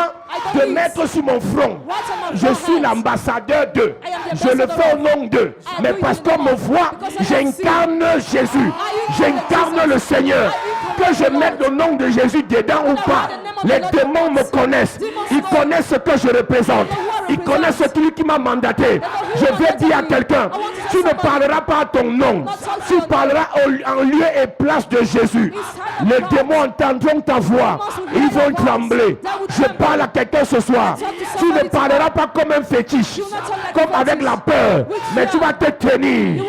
don't de need mettre sur mon front. Right on my Je suis forehead. l'ambassadeur d'eux. I am the Je le ambassador fais au of- nom d'eux. I Mais do it parce in qu'on the me name. voit, Because I j'incarne Jésus. I J'incarne Jesus. le Seigneur. I Que je incarnate mette the le nom de Jésus dedans ou pas, les démons me connaissent. Ils connaissent ce que je représente. Ils connaissent celui qui m'a mandaté. Je vais dire à quelqu'un, tu ne parleras pas à ton nom. Tu parleras en lieu et place de Jésus. Les démons entendront ta voix. Ils vont trembler. Je parle à quelqu'un ce soir. Tu ne parleras pas comme un fétiche, comme avec la peur. Mais tu vas te tenir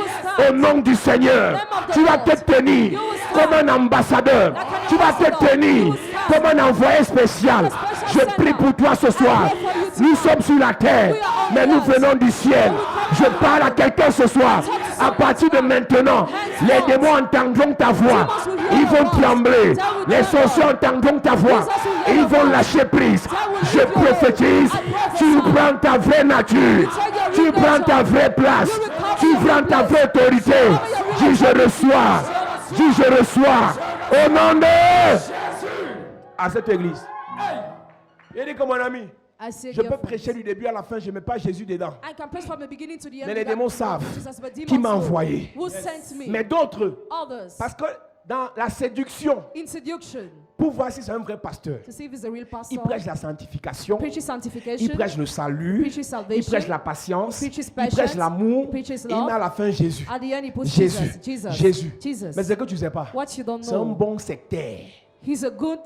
au nom du Seigneur. Tu vas te tenir comme un ambassadeur. Tu vas te tenir comme un envoyé spécial. Je prie pour toi ce soir. Nous sommes sur la terre, mais nous venons du ciel. Je parle à quelqu'un ce soir. À partir de maintenant, les démons entendront ta voix. Ils vont trembler. Les sorciers entendront ta voix. Et ils vont lâcher prise. Je prophétise. Tu prends ta vraie nature. Tu prends ta vraie place. Tu prends ta vraie autorité. Dis je reçois. Dis je reçois. Au nom de à cette église. Il dit comme mon ami. I say, Je dear peux friends, prêcher du début à la fin, je ne mets pas Jésus dedans. I can preach from the beginning to the end. Mais les without démons savent Jesus, but qui demons m'a know envoyé. who sent me. Mais d'autres, Others, parce que dans la séduction, in seduction, pour voir si c'est un vrai pasteur, to see if he's a real pastor, il prêche la sanctification, preaches il sanctification, prêche le salut, preaches il salvation, prêche la patience, preaches il prêche patience, l'amour, preaches et il love. met à la fin Jésus. At the end, he puts Jésus, Jesus. Jésus. Jesus. Mais c'est que tu ne sais pas. What you don't C'est un know, bon sectaire. he's a good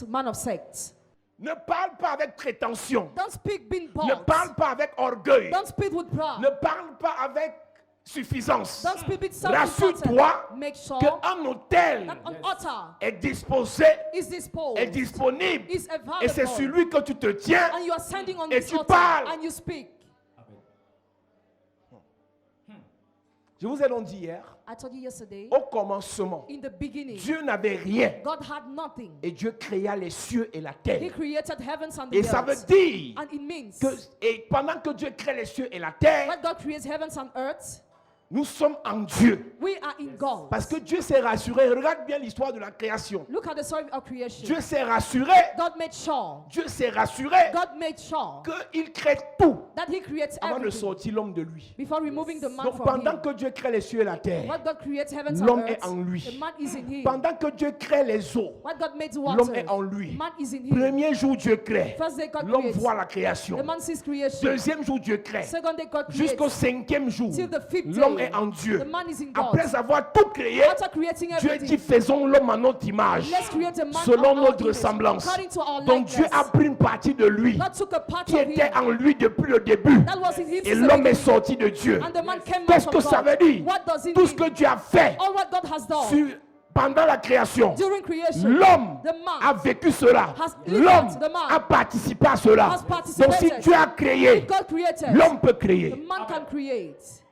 man of sect. Ne parle pas avec prétention. Don't speak being Ne bold. parle pas avec orgueil. Don't speak with pride. Ne parle pas avec suffisance. Don't speak with Rassure-toi Make sure qu'un hôtel that an altar est disposé, is disposed, est disponible. is Et c'est available, sur lui que tu te tiens. and you are standing on Et this tu altar parles. and you speak. Je vous ai donc dit hier, I told you yesterday, au commencement, in the beginning, Dieu n'avait rien. God had nothing. Et Dieu créa les cieux et la He terre. created heavens and the Et ça veut earth. dire And it means que et pendant que Dieu crée les cieux et la terre, when God creates heavens and earth, nous sommes en Dieu. we are in God. Parce que Dieu s'est rassuré. Regarde bien l'histoire de la création. Look at the story of creation. Dieu s'est rassuré. God made sure. Dieu s'est rassuré God made sure qu'il crée tout that He creates avant de everything sortir l'homme de lui. before removing the man Donc from pendant him. que Dieu crée les cieux et la terre, What God creates heavens l'homme and est en earth, lui. the man is in Him. Pendant que Dieu crée les eaux, What God made l'homme water, est en lui. man is in Him. Premier jour, Dieu crée. First day God L'homme creates. voit la création. The man sees creation. Deuxième jour, Dieu crée. Second day God creates. Jusqu'au cinquième jour, Till the fifth l'homme day, est en Dieu. the man is in God. Après avoir tout créé, After creating Dieu everything, dit faisons l'homme à notre image, let's create a man selon of our notre image, ressemblance. according to our Donc Dieu likeness. a pris une partie de lui God took a part qui of était him en lui depuis le début. that was in him Et since the l'homme est beginning. sorti de Dieu. And the man came out Qu'est-ce from que ça God. veut dire? What does it Tout ce mean? que Dieu a fait All what God has done pendant la création, during creation, l'homme the man a vécu cela. has lived L'homme it, the man a participé à cela. has participated. Donc si Dieu a créé, God created, l'homme peut the créer. man can create.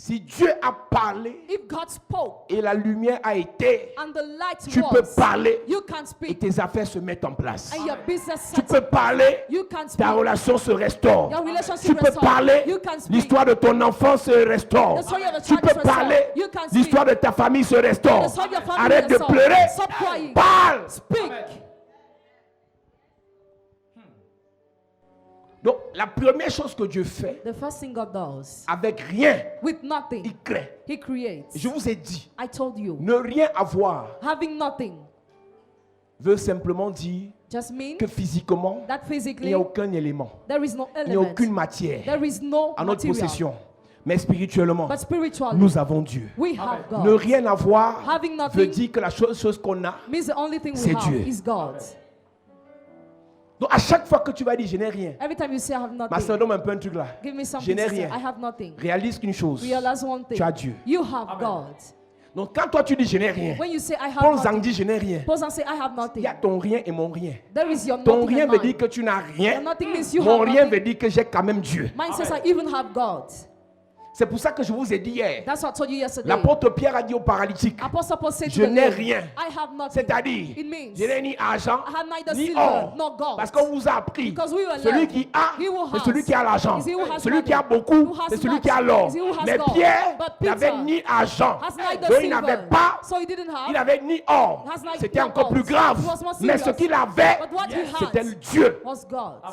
Si Dieu a parlé If God spoke et la lumière a été, and the light tu peux was, parler you can et speak tes affaires se mettent en place. and your business Tu set. peux parler, You can speak. ta relation se restaure. Your relationship Tu peux restore. parler, You can speak. l'histoire de ton enfant se restaure. The story of the Tu child peux is restored. parler, You can speak. l'histoire de ta famille se restaure. The story of your family Arrête is de restored. pleurer. Stop crying. Parle. Speak. Donc, la première chose que Dieu fait, The first thing God does, avec rien, with nothing, il crée. He creates. Je vous ai dit, I told you, ne rien avoir having nothing veut simplement dire just means que physiquement, that il physically n'y a aucun élément, there is no il n'y a element, aucune matière there is no à notre material. possession. Mais spirituellement, But spiritually, nous avons Dieu. we have God. Ne rien avoir Having nothing veut dire que la chose qu'on a. means the only thing we C'est have Dieu. is God. Donc à chaque fois que tu vas dire je n'ai rien, Every time you say I have ma nothing, soeur, donne un peu un truc là. give me Je something n'ai to say. rien. I have nothing. Réalise qu'une chose. Realize one thing. Tu as Dieu. You have God. Donc quand toi tu dis je n'ai rien, When you say I have Paul Zang nothing, dit je n'ai rien. Paul say I have Il nothing. y a ton rien et mon rien. There is your Ton nothing rien and veut mine. dire que tu n'as Your rien. nothing means you Mon have rien nothing. veut dire que j'ai quand même Dieu. Mine says I even have God. C'est pour ça que je vous ai dit hier. That's what I told you yesterday. L'apôtre Pierre a dit au paralytique, Apostle Paul said je to the n'ai Lord, rien. I have nothing. C'est-à-dire, It means je n'ai ni argent, I have neither ni silver or. nor gold. Parce qu'on vous a appris, Because we were celui learned, qui a, he who c'est has celui qui a l'argent. is he who has Celui qui a money. beaucoup, Who has c'est celui much qui a l'or. is he who has Mais gold. Pierre But n'avait Peter ni argent, has neither donc il n'avait silver. pas, So he didn't have. il n'avait ni or. Has neither C'était no encore gold. plus grave. It was more Mais ce serious. qu'il avait, But what he had c'était le Dieu. was God.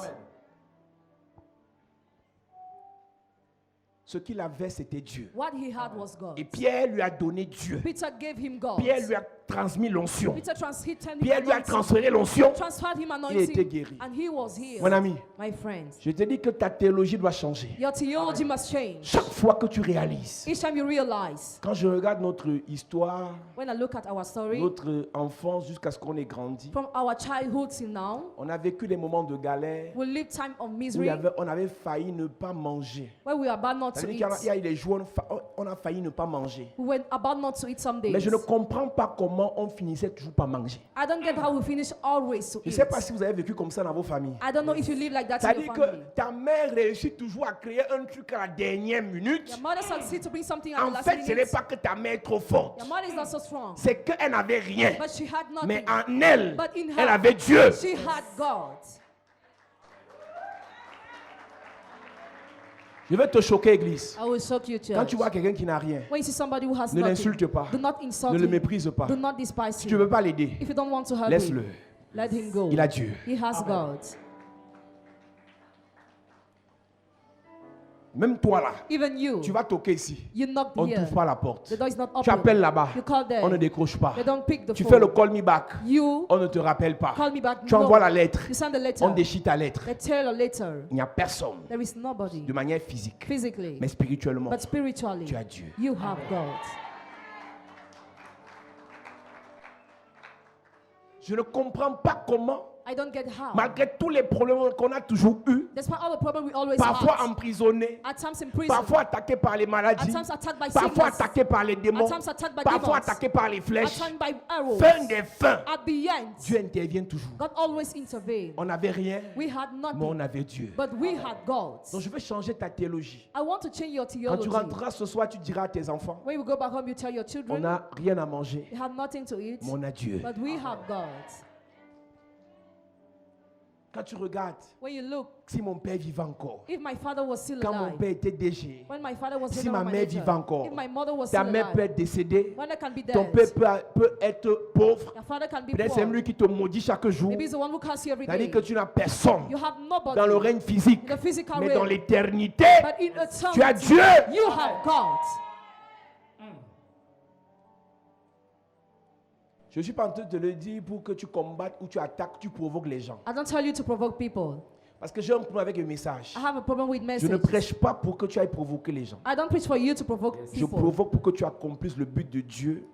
Ce qu'il avait, c'était Dieu. What he had was God. Et Pierre lui a donné Dieu. Peter gave him God. Pierre lui a transmis l'onction. Peter he turned him Pierre lui a anointing. transféré l'onction. Transferred him Il a été anointing. guéri. And he was healed. Mon ami, My friends, je te dis que ta théologie doit changer. your theology must change. Chaque fois que tu réalises, Each time you realize, quand je regarde notre histoire, when I look at our story, notre enfance jusqu'à ce qu'on ait grandi, from our childhood till now, on a vécu des moments de galère we live time of où misery, on avait failli ne pas manger. where we are about not to C'est-à-dire eat. qu'il y a eu des jours où on a failli ne pas manger. We were about not to eat some Mais days. je ne comprends pas comment on finissait toujours par manger. I don't get how we finish always to Je ne eat. sais pas si vous avez vécu comme ça dans vos familles. I don't know if you live like that in C'est-à-dire your que family. ta mère réussit toujours à créer un truc à la dernière minute. Your mother succeeds to bring something at the En last fait, ce n'est minute. pas que ta mère est trop forte. Your mother is not so strong, C'est qu'elle n'avait rien. but she had nothing. Mais en elle, But in her, elle avait Dieu. she had God. Je vais te choquer, église. I will shock you, Quand church. tu vois quelqu'un qui n'a rien, When you see somebody who has ne nothing, l'insulte pas. do not insult Ne le him. méprise pas. Do not despise Si tu ne him. veux pas l'aider, If you don't want to help laisse-le. him, let him go. Il a Dieu. He has God. Même toi là, Even you, tu vas toquer ici. you knock On ne here. t'ouvre pas la porte. The door is not Tu open. appelles là-bas. You call there. On ne décroche pas. They don't pick the Tu phone. fais le call me back. You On ne te rappelle pas. call me back. Tu No. envoies la lettre. You send the letter. On déchire ta lettre. They tear a letter. Il n'y a personne There is nobody. de manière physique. Physically. Mais spirituellement, But spiritually, tu as Dieu. you have God. Je ne comprends pas comment, I don't get how. malgré tous les problèmes qu'on a toujours eus, Despite all the problem we always parfois have, emprisonnés, at times in prison, parfois attaqués par les at maladies, times attacked by parfois sickness, attaqués par les démons, at times attacked by parfois demons, attaqués par les at flèches. times by arrows. Fin des fins, At the end, Dieu intervient toujours. God always intervened. On n'avait rien, We had mais on nothing, avait Dieu. but we had God. Donc je veux changer ta théologie. I want to change your Quand tu theology. rentreras ce soir, tu diras à tes enfants, When you go back home, you tell your on children, n'a rien à manger, you have nothing to eat, mais on a Dieu. but we have God. Quand tu regardes, When you look, si mon père vivait encore, if my father was still quand mon alive, père était DG, when my father was si general ma mère manager, vivait encore, if my mother was ta still mère peut alive, être décédée, when I can be ton dead, père peut être pauvre, your father can be peut-être c'est poor. lui qui te maudit chaque jour. Maybe he's the one who curses you every C'est-à-dire day. que tu n'as personne You have nobody dans le règne physique, in the physical mais dans realm, l'éternité, but in tu as eternity, Dieu. you have God. Je ne suis pas en train de te le dire pour que tu combattes ou tu attaques, tu provoques les gens. I don't tell you to provoke people. Parce que j'ai un problème avec le message. I have a problem with Je ne message. prêche pas pour que tu ailles provoquer les gens. I don't preach for you to provoke Je people. provoque pour que tu accomplisses le but de Dieu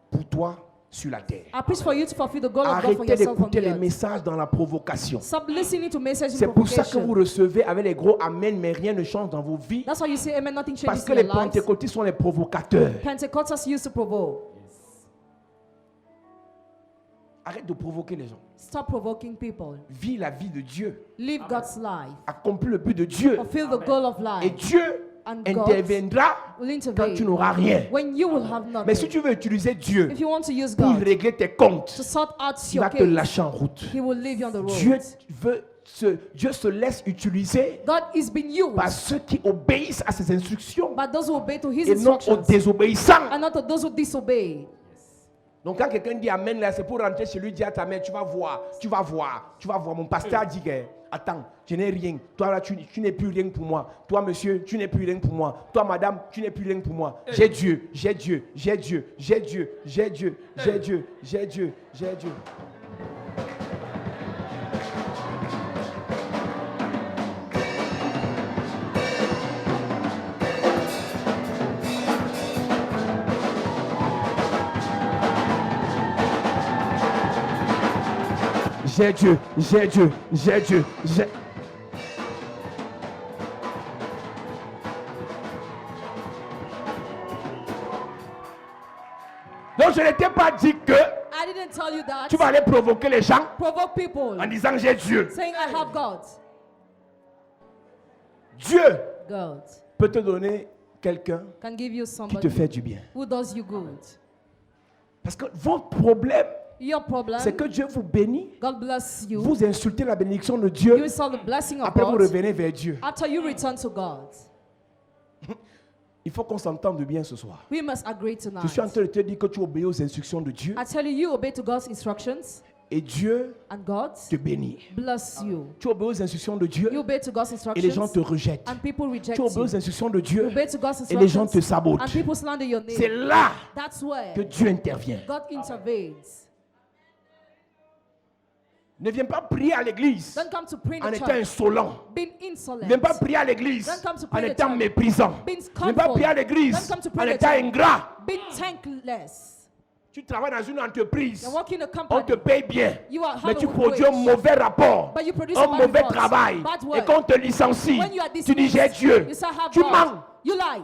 pour toi sur la terre. I preach for you to fulfill the goal of God for Arrêtez yourself on d'écouter the les earth. messages dans la provocation. Stop listening to messages C'est in pour ça que vous provocation. recevez avec les gros amen, mais rien ne change dans vos vies. That's why you say amen, nothing Parce changes que in les your lives. pentecôtistes sont les provocateurs. Pentecostals used to provoke. Arrête de provoquer les gens. Stop provoking people. Vis la vie de Dieu. Live God's life. Accomplis le but de Dieu. Fulfill the goal of Et life. Dieu And God interviendra will quand intervene tu n'auras rien. when you will have Mais si nothing. tu veux utiliser Dieu If you want to use pour God régler tes comptes, to sort out il your va te case, lâcher en route. He will leave you on the Dieu road. Dieu se laisse utiliser God is being used par ceux qui obéissent à ses instructions by those who obey to His et non aux instructions désobéissants. and not to those who disobey. Donc quand quelqu'un dit Amen, là, c'est pour rentrer chez lui, dire à ta mère, tu vas voir. Mon pasteur a dit que, attends, je n'ai rien. Toi là, tu n'es plus rien pour moi. Toi monsieur, tu n'es plus rien pour moi. Toi madame, tu n'es plus rien pour moi. J'ai Dieu. J'ai Dieu. Donc je ne t'ai pas dit que I didn't tell you that. tu vas aller provoquer les gens Provoke people en disant j'ai Dieu. saying I have God. Dieu God peut te donner quelqu'un can give you qui te somebody fait du bien. who does you good. Parce que votre problème, Your problem, c'est que Dieu vous bénit, God bless you. vous insultez la bénédiction de You Dieu, insult the blessing of après vous God. revenez vers Dieu. After you return to God. Il faut qu'on s'entende bien ce soir. We must agree Je tonight. suis en train de te dire que tu obéis aux instructions de Dieu I tell you, you obey to God's instructions et Dieu and God te bénit. bless you. Tu obéis aux instructions de Dieu You obey to God's et les gens te instructions rejettent. and people reject Tu obéis you. aux instructions de You Dieu obey to God's et les gens te instructions sabotent. and people slander your C'est name. là That's where que Dieu intervient. God intervenes. Ne viens pas prier à l'église Don't come to pray in en the étant church insolent. being Ne insolent. viens pas prier à l'église Don't come to en pray the étant church méprisant. being Ne viens pas prier à scornful. l'église Don't come to en pray the étant church ingrat. being thankless. Tu travailles dans une entreprise, You're working in a on te company, paye bien, you are mais have tu a good produis un wage, mauvais rapport, but you produce un a bad mauvais report, travail, bad et work. qu'on te licencie, When you are tu dis j'ai dismissed, Dieu. you say have Tu God. mens. You lie.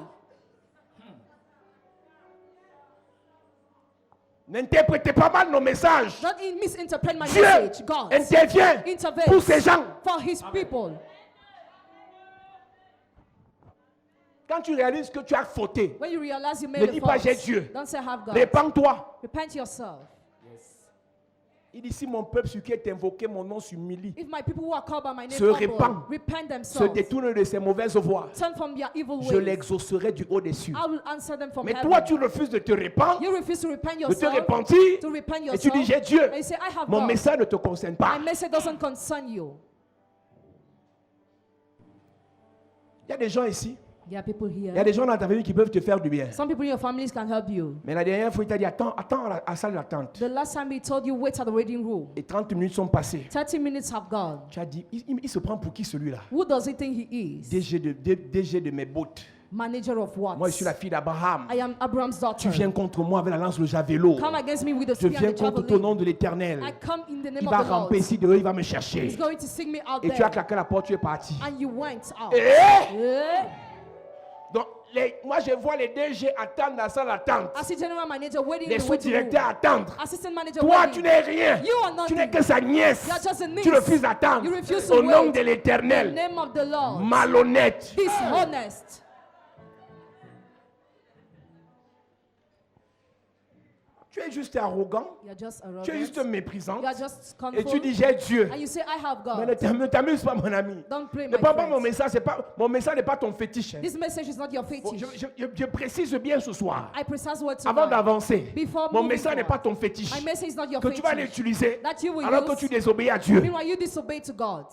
N'interprétez pas mal nos messages. Don't misinterpret my Dieu message. God intervient intervenes pour ces gens. for His people. Quand tu réalises que tu as fauté, When you realize you ne made dis a pas fault, j'ai Dieu. don't say have God. Répands-toi. Repent yourself. Il dit si mon peuple sur qui est invoqué mon nom s'humilie, If my people who are called by my name se humble, répand, repent se themselves, détourne de ses mauvaises voies, turn from their evil je ways, l'exaucerai du haut des cieux. I will answer them from Mais heaven. toi, tu refuses de te répandre, You refuse to repent de te yourself, repentir, to repent et tu dis yourself, j'ai Dieu. and you say I have Mon God. message ne te concerne pas. My message doesn't concern you. Il y a des gens ici, There are people il y a here. des gens dans ta famille qui peuvent te faire du bien. Some people in your families can help you. Mais la dernière fois, il t'a dit attends à la salle d'attente. The last time he told you wait at the waiting room, Et 30 minutes sont passées. 30 minutes have gone. Tu as dit, il se prend pour qui celui-là? Who does he think he is? DG de mes bottes. Manager of what? Moi, je suis la fille d'Abraham. I am Abraham's daughter. Tu viens contre moi avec la lance, le javelot. Come against me with the Je spear viens and the contre ton javelin. nom de l'Éternel. I come in the name Il of va the Lord. ramper ici dehors, il va me chercher. He's going to sing me out Et tu as there. claqué la porte, tu es parti. And you went out. Eh? Eh? Donc, moi, je vois les DG attendre dans la salle d'attente. I see general manager waiting Les in the waiting sous-directeurs room. attendre. Assistant manager Toi, waiting. tu n'es rien. You are Tu n'es nothing. que sa nièce. You are just a niece. Tu refuses d'attendre. You refuse to Au nom wait. de In the l'Éternel. name of the Lord. Malhonnête. Dishonest. Tu es juste arrogant. You are just Tu es arrogant. juste méprisant. You are just Et tu scornful. dis j'ai Dieu. And you say, I have Mais God. ne t'amuse pas, mon ami. Don't play Ne my prends pas mon friends. message. Mon message n'est pas ton fétiche. hein. This message is not your Bon, fetish. je précise bien ce soir. I precise what Avant to d'avancer, Before mon moving message n'est forward. pas ton fétiche. My message is not your Que tu vas fetish. l'utiliser That you will alors que use. tu désobéis à Dieu. Meanwhile, you disobey to God.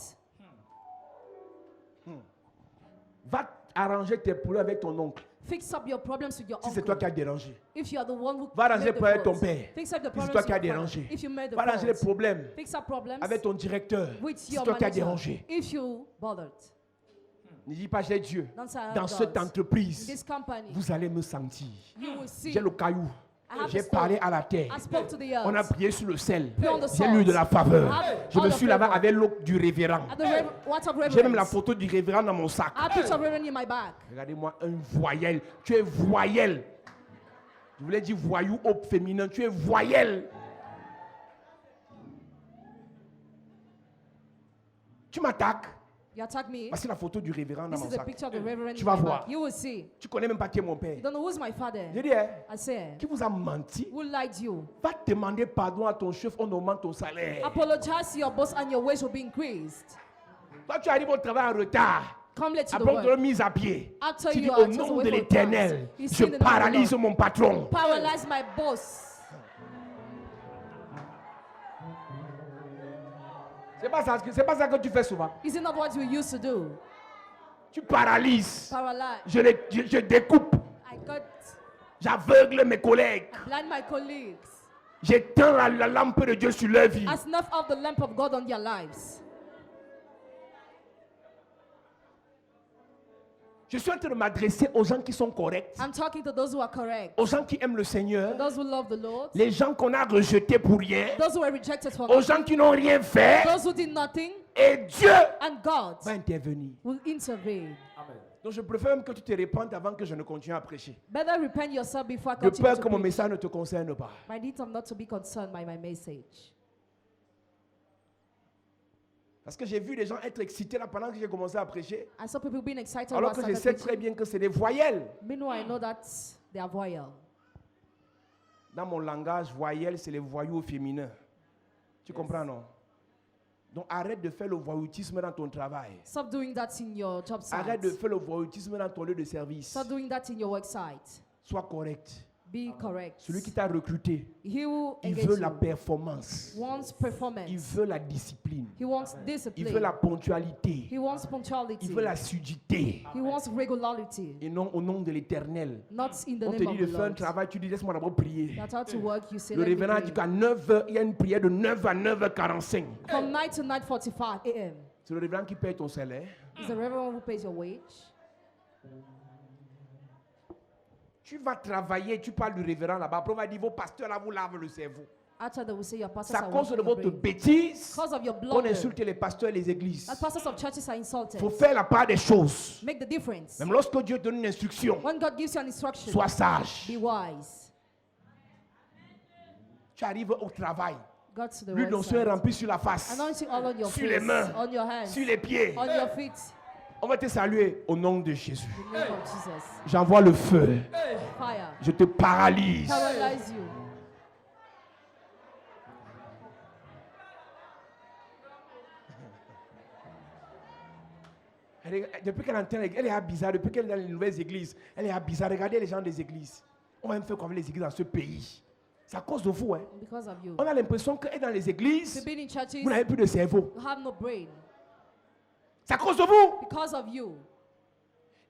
Va arranger tes problèmes avec ton oncle. Fix up your problems with your Si c'est toi uncle. qui as dérangé. If you are the one who Va arranger made les problèmes the avec ton fault. père. Fix up the Si c'est problems toi with qui as your father. dérangé. If you made the Va arranger les fault. problèmes Fix up problems avec ton directeur. with Si c'est your toi qui as manager. dérangé. If you bothered. Ne dis pas j'ai Dieu. Don't say I have Dans God. cette In entreprise, this company, vous allez me sentir. you will see. J'ai le caillou. I have J'ai the stone. parlé à la terre. I spoke to the earth. On a prié sur le sel. Pray on the J'ai eu de la faveur. Je me all the suis lavé favor. avec l'eau du révérend. At the water of J'ai même la reverence. photo du révérend dans mon sac. I have picture of reverend in my bag. Regardez-moi, un voyelle. Tu es voyelle. Je voulais dire voyou au féminin. Tu es voyelle. Tu m'attaques. You attack me. Voici la photo du révérend dans This mon is a sac. picture of the reverend. Tu in vas my voir. bag. You will see. Tu connais même pas qui est mon père. You don't know who's my father. Je dis, hein, I say, qui vous a menti? who lied to you? Va demander pardon à ton chef en augmentant ton salaire. Apologize to your boss and your wage will be increased. Toi, tu arrives au travail en retard. Come late to the Après, on te work. mise à pied. After Tu dis, you au are just nom away de from l'Éternel, Christ, you je sin in the name of the paralyse Lord. mon patron. Paralyze my boss. C'est pas ça que tu fais souvent. Is it not what you used to do? Tu paralyses. Paralyze. Je découpe. I got J'aveugle mes collègues. blind my colleagues. J'éteins la lampe de Dieu sur leur vie. I snuff out the lamp of God on their lives. Je suis en train de m'adresser aux gens qui sont corrects, I'm talking to those who are correct, aux gens qui aiment le Seigneur, those who love the Lord, les gens qu'on a rejetés pour rien, those who were rejected for aux nothing, gens qui n'ont rien fait. those who did nothing, Et Dieu and God va intervenir. will intervene. Amen. Donc je préfère même que tu te répandes avant que je ne continue à prêcher. Better repent yourself before I De continue peur to que mon preach. message ne te concerne pas. I need them not to be concerned by my message. Parce que j'ai vu des gens être excités là pendant que j'ai commencé à prêcher. I saw people being excited Alors while que je started sais preaching. très bien que c'est des voyelles. Meanwhile, I know that they are vile. Dans mon langage, voyelles, c'est les voyous au féminin. Tu comprends, non? Donc arrête de faire le voyoutisme dans ton travail. Stop doing that in your job site. Arrête de faire le voyoutisme dans ton lieu de service. Stop doing that in your work site. Sois correct. Be correct. Celui qui t'a recruté, He will il engage veut la you. performance. Wants performance. Il veut la discipline. He wants Il discipline. veut la ponctualité. He wants punctuality. Il veut l'assiduité. He wants regularity. Et non au nom de l'Éternel. Not in the On te name dit of de the faire un Lord. travail, tu dis laisse-moi d'abord prier. That's how to work. You say, Le let me révérend dit pray. qu'à 9h, il y a une prière de 9 à 9h45. From 9 to 9:45 a.m. C'est le révérend qui paye ton salaire. Is the reverend who pays your wage? Tu vas travailler, tu parles du révérend là-bas. Après, on va dire vos pasteurs là vous lavent le cerveau. After they will say your pastors C'est à are cause de washing your votre brain. bêtise Because of your qu'on blunder, insulte les pasteurs et les églises. that pastors of churches are insulted. Il faut faire la part des choses. Make the difference. Même lorsque Dieu te donne une instruction, When God gives you an instruction, sois sage. be wise. Tu arrives au travail. Go to the L'huile d'onction est website. remplie sur la face, Anointing all on your sur les face, mains, on your hands, sur les pieds. on your feet. On va te saluer au nom de Jésus. In the name of Jesus. J'envoie le feu. Fire. Je te paralyse. Paralyze you. Depuis qu'elle entend, elle est bizarre. Depuis qu'elle est dans les nouvelles églises, elle est bizarre. Regardez les gens des églises. On va même faire comme les églises dans ce pays. C'est à cause de vous. Hein. Because of you. On a l'impression qu'être dans les To églises, be in churches, vous n'avez plus de cerveau. you have no brain. C'est à cause de vous. Because of you.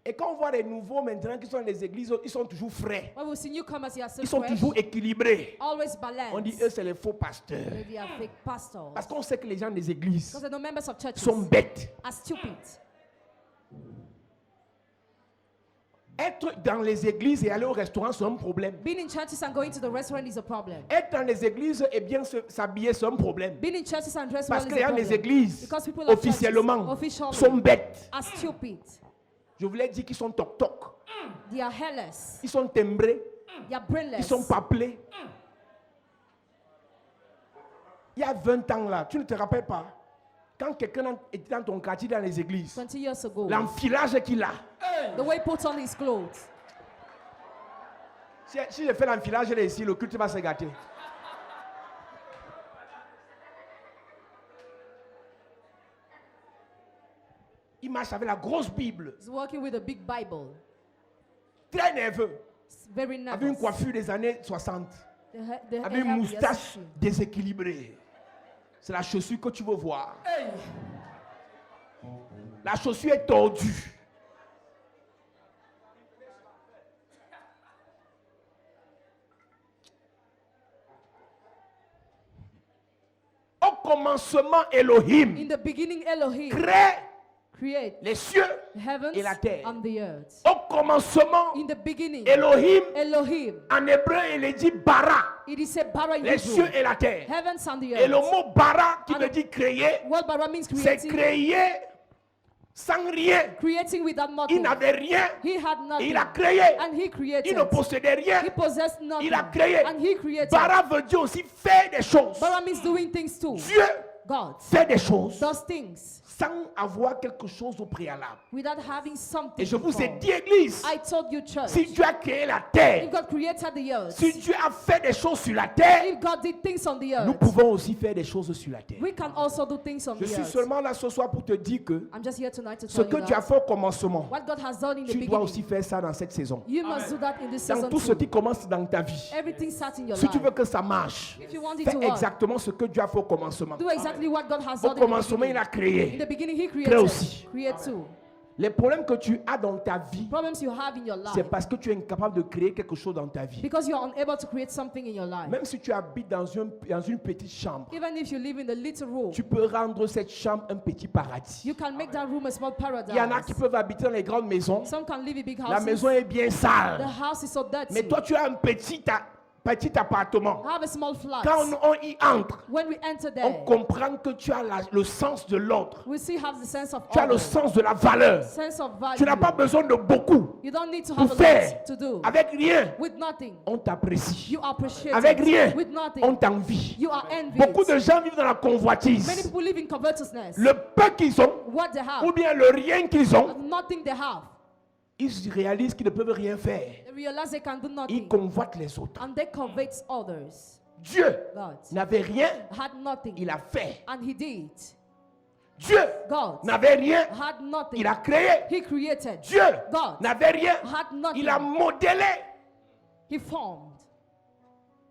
Et quand on voit les nouveaux maintenant qui sont dans les églises, ils sont toujours frais. When we see newcomers, you are still Ils sont fresh, toujours équilibrés. always On dit, balanced. eux, c'est les faux pasteurs. They are fake pastors. Parce qu'on sait que les gens des églises Because the members of churches sont bêtes. are stupid. Être dans les églises et aller au restaurant, c'est un problème. Being in churches and going to the restaurant is a problem. Être dans les églises et bien s'habiller, c'est un problème. Being in churches and dress Parce well que is a les gens des problem. églises, Because people of churches, officiellement, officially, sont bêtes. are stupid. Je voulais dire qu'ils sont toc-toc. They are hairless. Ils sont timbrés. They are Ils brainless. sont paplés. Il y a 20 ans là, tu ne te rappelles pas? Quand quelqu'un était dans ton quartier, dans les églises, 20 years ago, l'enfilage qu'il a. the way he puts on his clothes. Si je fais l'enfilage là ici, le culte va se gâter. Il marche avec la grosse Bible. He's working with a big Bible. Très nerveux. It's very Avec une nervous. coiffure des années 60. The Avec une hair moustache is- déséquilibrée. C'est la chaussure que tu veux voir. La chaussure est tordue. Au commencement, Elohim In the beginning, Elohim crée create les cieux. the heavens et la terre. and the earth. Au commencement, In the beginning, Elohim, Elohim. en hébreu, il dit bara, It is a bara in les Hebrew. cieux et la terre. Heavens and the Et le earth. mot bara, qui And veut dire créer, What bara means c'est creating. créer sans rien. Creating without Il nothing. n'avait rien. He had nothing. Il a créé. And he created. Il ne possédait rien. He possessed nothing. Il a créé. And he created. Bara veut dire aussi faire des choses. Bara means doing things too. Dieu God fait des choses does things sans avoir quelque chose au préalable. without having something Et je vous ai before. dit, Église, I told you, church, si Dieu a créé la terre, if God created the earth, si Dieu a fait des choses sur la terre, if God did things on the nous earth, pouvons aussi faire des choses sur la terre. we can also do things on Je the suis earth. seulement là ce soir pour te dire que I'm just here tonight to ce tell que you tu as that fait au commencement, what God has done in the tu dois beginning, aussi faire ça dans cette saison. you must do that in this Dans season tout ce too. qui commence dans ta vie. Everything starts in your Si tu life. veux que ça marche, If you want it fais to work, exactement ce que Dieu a fait au commencement. do exactly what God has Au done in the commencement, il beginning. a In créé. the beginning, He Crée created. aussi. Create too. Les problèmes que tu as dans ta vie, Problems you have in your c'est life parce que tu es incapable de créer quelque chose dans ta vie. because you are unable to create something in your life. Même si tu habites dans une petite chambre, Even if you live in a little room, tu peux rendre cette chambre un petit paradis. you can make that room a small Il y en a qui paradise. peuvent habiter dans les grandes maisons. Some can live in big La houses. maison est bien The sale. house is so dirty. Mais toi, tu as un petit appartement. Have a small flat. Quand on y entre, When we enter on there, comprend que tu as le sens de l'ordre. we still have the sense of Tu as le order, sens de la valeur. sense of value. Tu n'as pas besoin de beaucoup You don't need to pour have a faire. lot to do. Avec rien, With nothing, on t'apprécie. you are appreciated. Avec rien, With nothing, on t'envie. you are envied. Beaucoup de gens vivent dans la Many convoitise. people live in covetousness. Le peu qu'ils ont, What they have, ou bien le rien qu'ils ont, nothing they have. ils réalisent qu'ils ne peuvent rien faire. They realize they can do Ils nothing. convoitent les autres. And they covet others. Dieu God n'avait rien, had nothing. il a fait. And He did. Dieu God n'avait rien, had nothing. il a créé. He created. Dieu God n'avait rien, had nothing. il a modélé. He formed.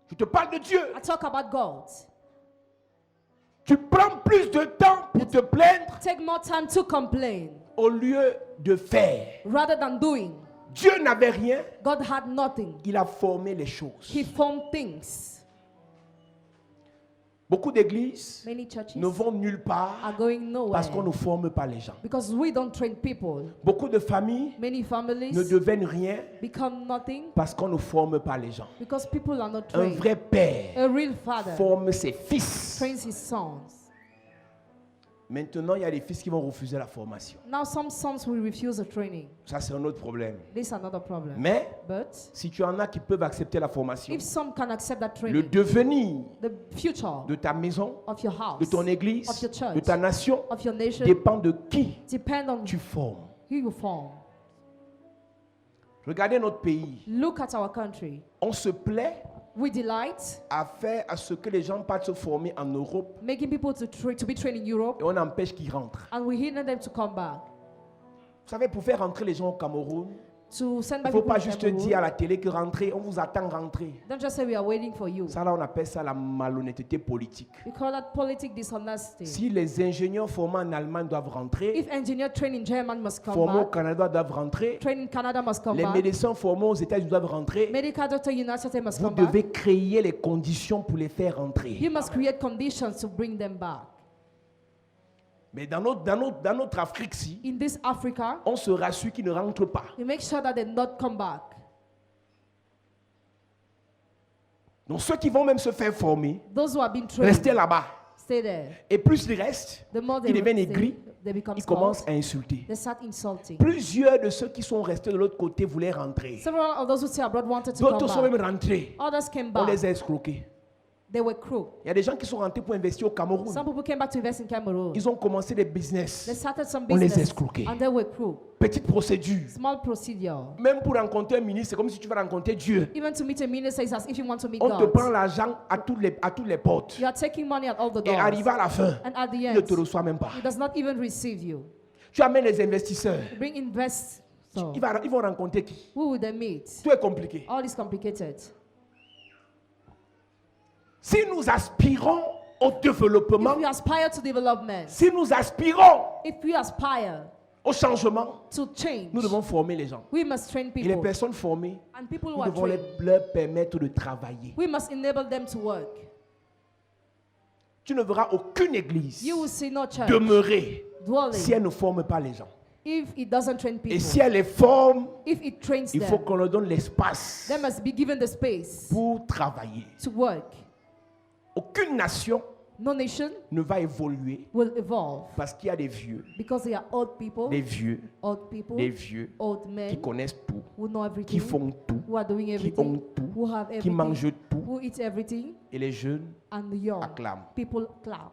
Je te parle de Dieu. I talk about God. Tu prends plus de temps pour te plaindre Take more time to complain au lieu de faire. rather than doing. Dieu n'avait rien, God had nothing. il a formé les choses. He formed things. Beaucoup d'églises Many churches ne vont nulle part are going nowhere parce qu'on ne forme pas les gens. because we don't train people. Beaucoup de familles Many ne families deviennent rien become nothing parce qu'on ne forme pas les gens. because people are not Un trained. vrai père A real father forme ses fils. trains his sons. Maintenant, il y a des fils qui vont refuser la formation. Now some sons will refuse the training. Ça, c'est un autre problème. This is another problem. Mais But si tu en as qui peuvent accepter la formation, if some can accept that le training, devenir the future de ta maison, of your house, de ton église, of your church, de ta nation, of your nation, dépend de qui depend on tu formes. who you form. Regardez notre pays. Look at our country. On se plaît We delight à faire à ce que les gens partent se former en Europe making people to be trained in Europe, et on empêche qu'ils rentrent. and we hinder them to come back. Vous savez, pour faire rentrer les gens au Cameroun, To send il ne back faut people pas to juste Cameroon. dire à la télé que rentrez, on vous attend rentrer. Don't just say we are waiting for you. Ça là, on appelle ça la malhonnêteté politique. We call that politic dishonesty. Si les ingénieurs formés en Allemagne doivent rentrer, If engineer trained in German must come formés au back, Canada doivent rentrer, trained in Canada must come les back, médecins formés aux États-Unis doivent rentrer, medical doctor in United States must vous come back. devez créer les conditions pour les faire rentrer. You must create conditions to bring them back. Mais dans notre Afrique-ci, In this Africa, on se rassure qu'ils ne rentrent pas. you make sure that they not come back. Donc ceux qui vont même se faire former, Those who have been trained, restez là-bas. stay there. Et plus ils restent, The more ils they deviennent stay, aigris, they become ils commencent scolded. à insulter. They start insulting. Plusieurs de ceux qui sont restés de l'autre côté voulaient rentrer. Several of those who stay abroad wanted to D'autres come sont back. même rentrés. Others came On back. les a escroqués. They were crook. Il y a des gens qui sont rentrés pour investir au Cameroun. Some people came back to invest in Cameroon. Ils ont commencé des They business. started some On les a business escroqués. and they were crook. Petite procédure. Small procedure. Même pour rencontrer un ministre, c'est comme si tu vas rencontrer Dieu. Even to meet a minister is as if you want to meet On te prend God. l'argent à toutes les portes. You are taking money at all the Et doors. arrivé à la fin, And at the il ne te end, reçoit même pas. he does not even receive you. Tu amènes les investisseurs. Bring investors. Ils vont rencontrer qui? Who will they meet? Tout est compliqué. All is complicated. Si nous aspirons au développement, If we aspire to development, si nous aspirons if we aspire au changement, to change, nous devons former les gens. we must train Et les people. personnes formées, And people who nous are devons trained, leur permettre de travailler. we must enable them to work. Tu ne verras aucune église You will see no church demeurer si dwelling elle ne forme pas les gens. if it doesn't train Et people. si elle les forme, If it trains il faut them, qu'on leur donne l'espace they must be given the space pour travailler. to work. Aucune nation No nation ne va évoluer will evolve parce qu'il y a des vieux, because they are old people, des vieux, old people, des vieux old qui men connaissent tout, who know qui everything, font tout, who are doing qui everything, ont tout, who have qui everything, mangent tout, who eat everything, et les jeunes and the young acclament. people clap.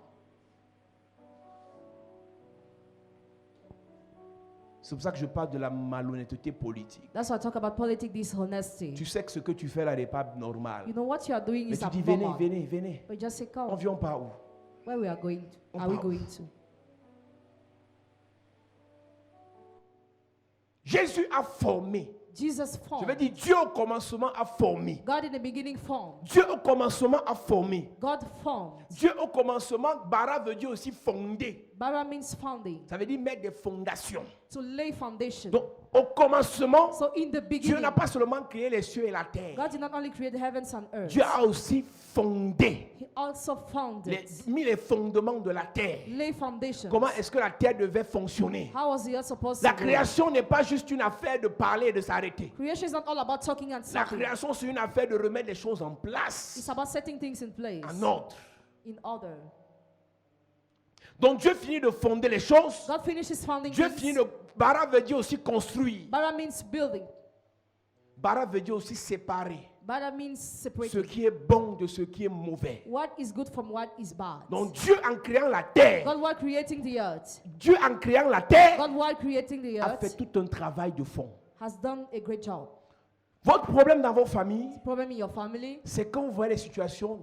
C'est pour ça que je parle de la malhonnêteté politique. That's why I talk about politic dishonesty. Tu sais que ce que tu fais là n'est pas normal. You know what you are doing Mais is tu dis, venez, abnormal. venez, venez. But just say, On come. vient par où? Where we are going to? On Are we part où? going to? Jésus a formé. Jesus Je formed. veux dire, Dieu au commencement a formé. God in the beginning formed. Dieu au commencement a formé. God formed. Dieu au commencement, bara veut dire aussi fonder. Bara means founding. Ça veut dire mettre des fondations. To lay foundation. Donc, au commencement, So in the Dieu beginning, n'a pas seulement créé les cieux et la terre. God did not only create the heavens and earth. Dieu a aussi fondé, He also founded. mis les fondements de la terre. Lay foundation. Comment est-ce que la terre devait fonctionner? How was the earth supposed La to go? création n'est pas juste une affaire de parler et de s'arrêter. Creation is not all about talking and La stopping. création, c'est une affaire de remettre les choses en It's place, about setting things in place. en ordre. In order. Donc Dieu finit de fonder les choses. God finishes founding Dieu things. finit de... Bara veut dire aussi construire. Bara means building. Bara veut dire aussi séparer Bara means ce separating. qui est bon de ce qui est mauvais. What is good from what is bad. Donc Dieu en créant la terre, God while creating the earth. Dieu en créant la terre God while creating the a fait earth tout un travail de fond. has done a great job. Votre problème dans vos familles, Problem in your family. c'est quand vous voyez les situations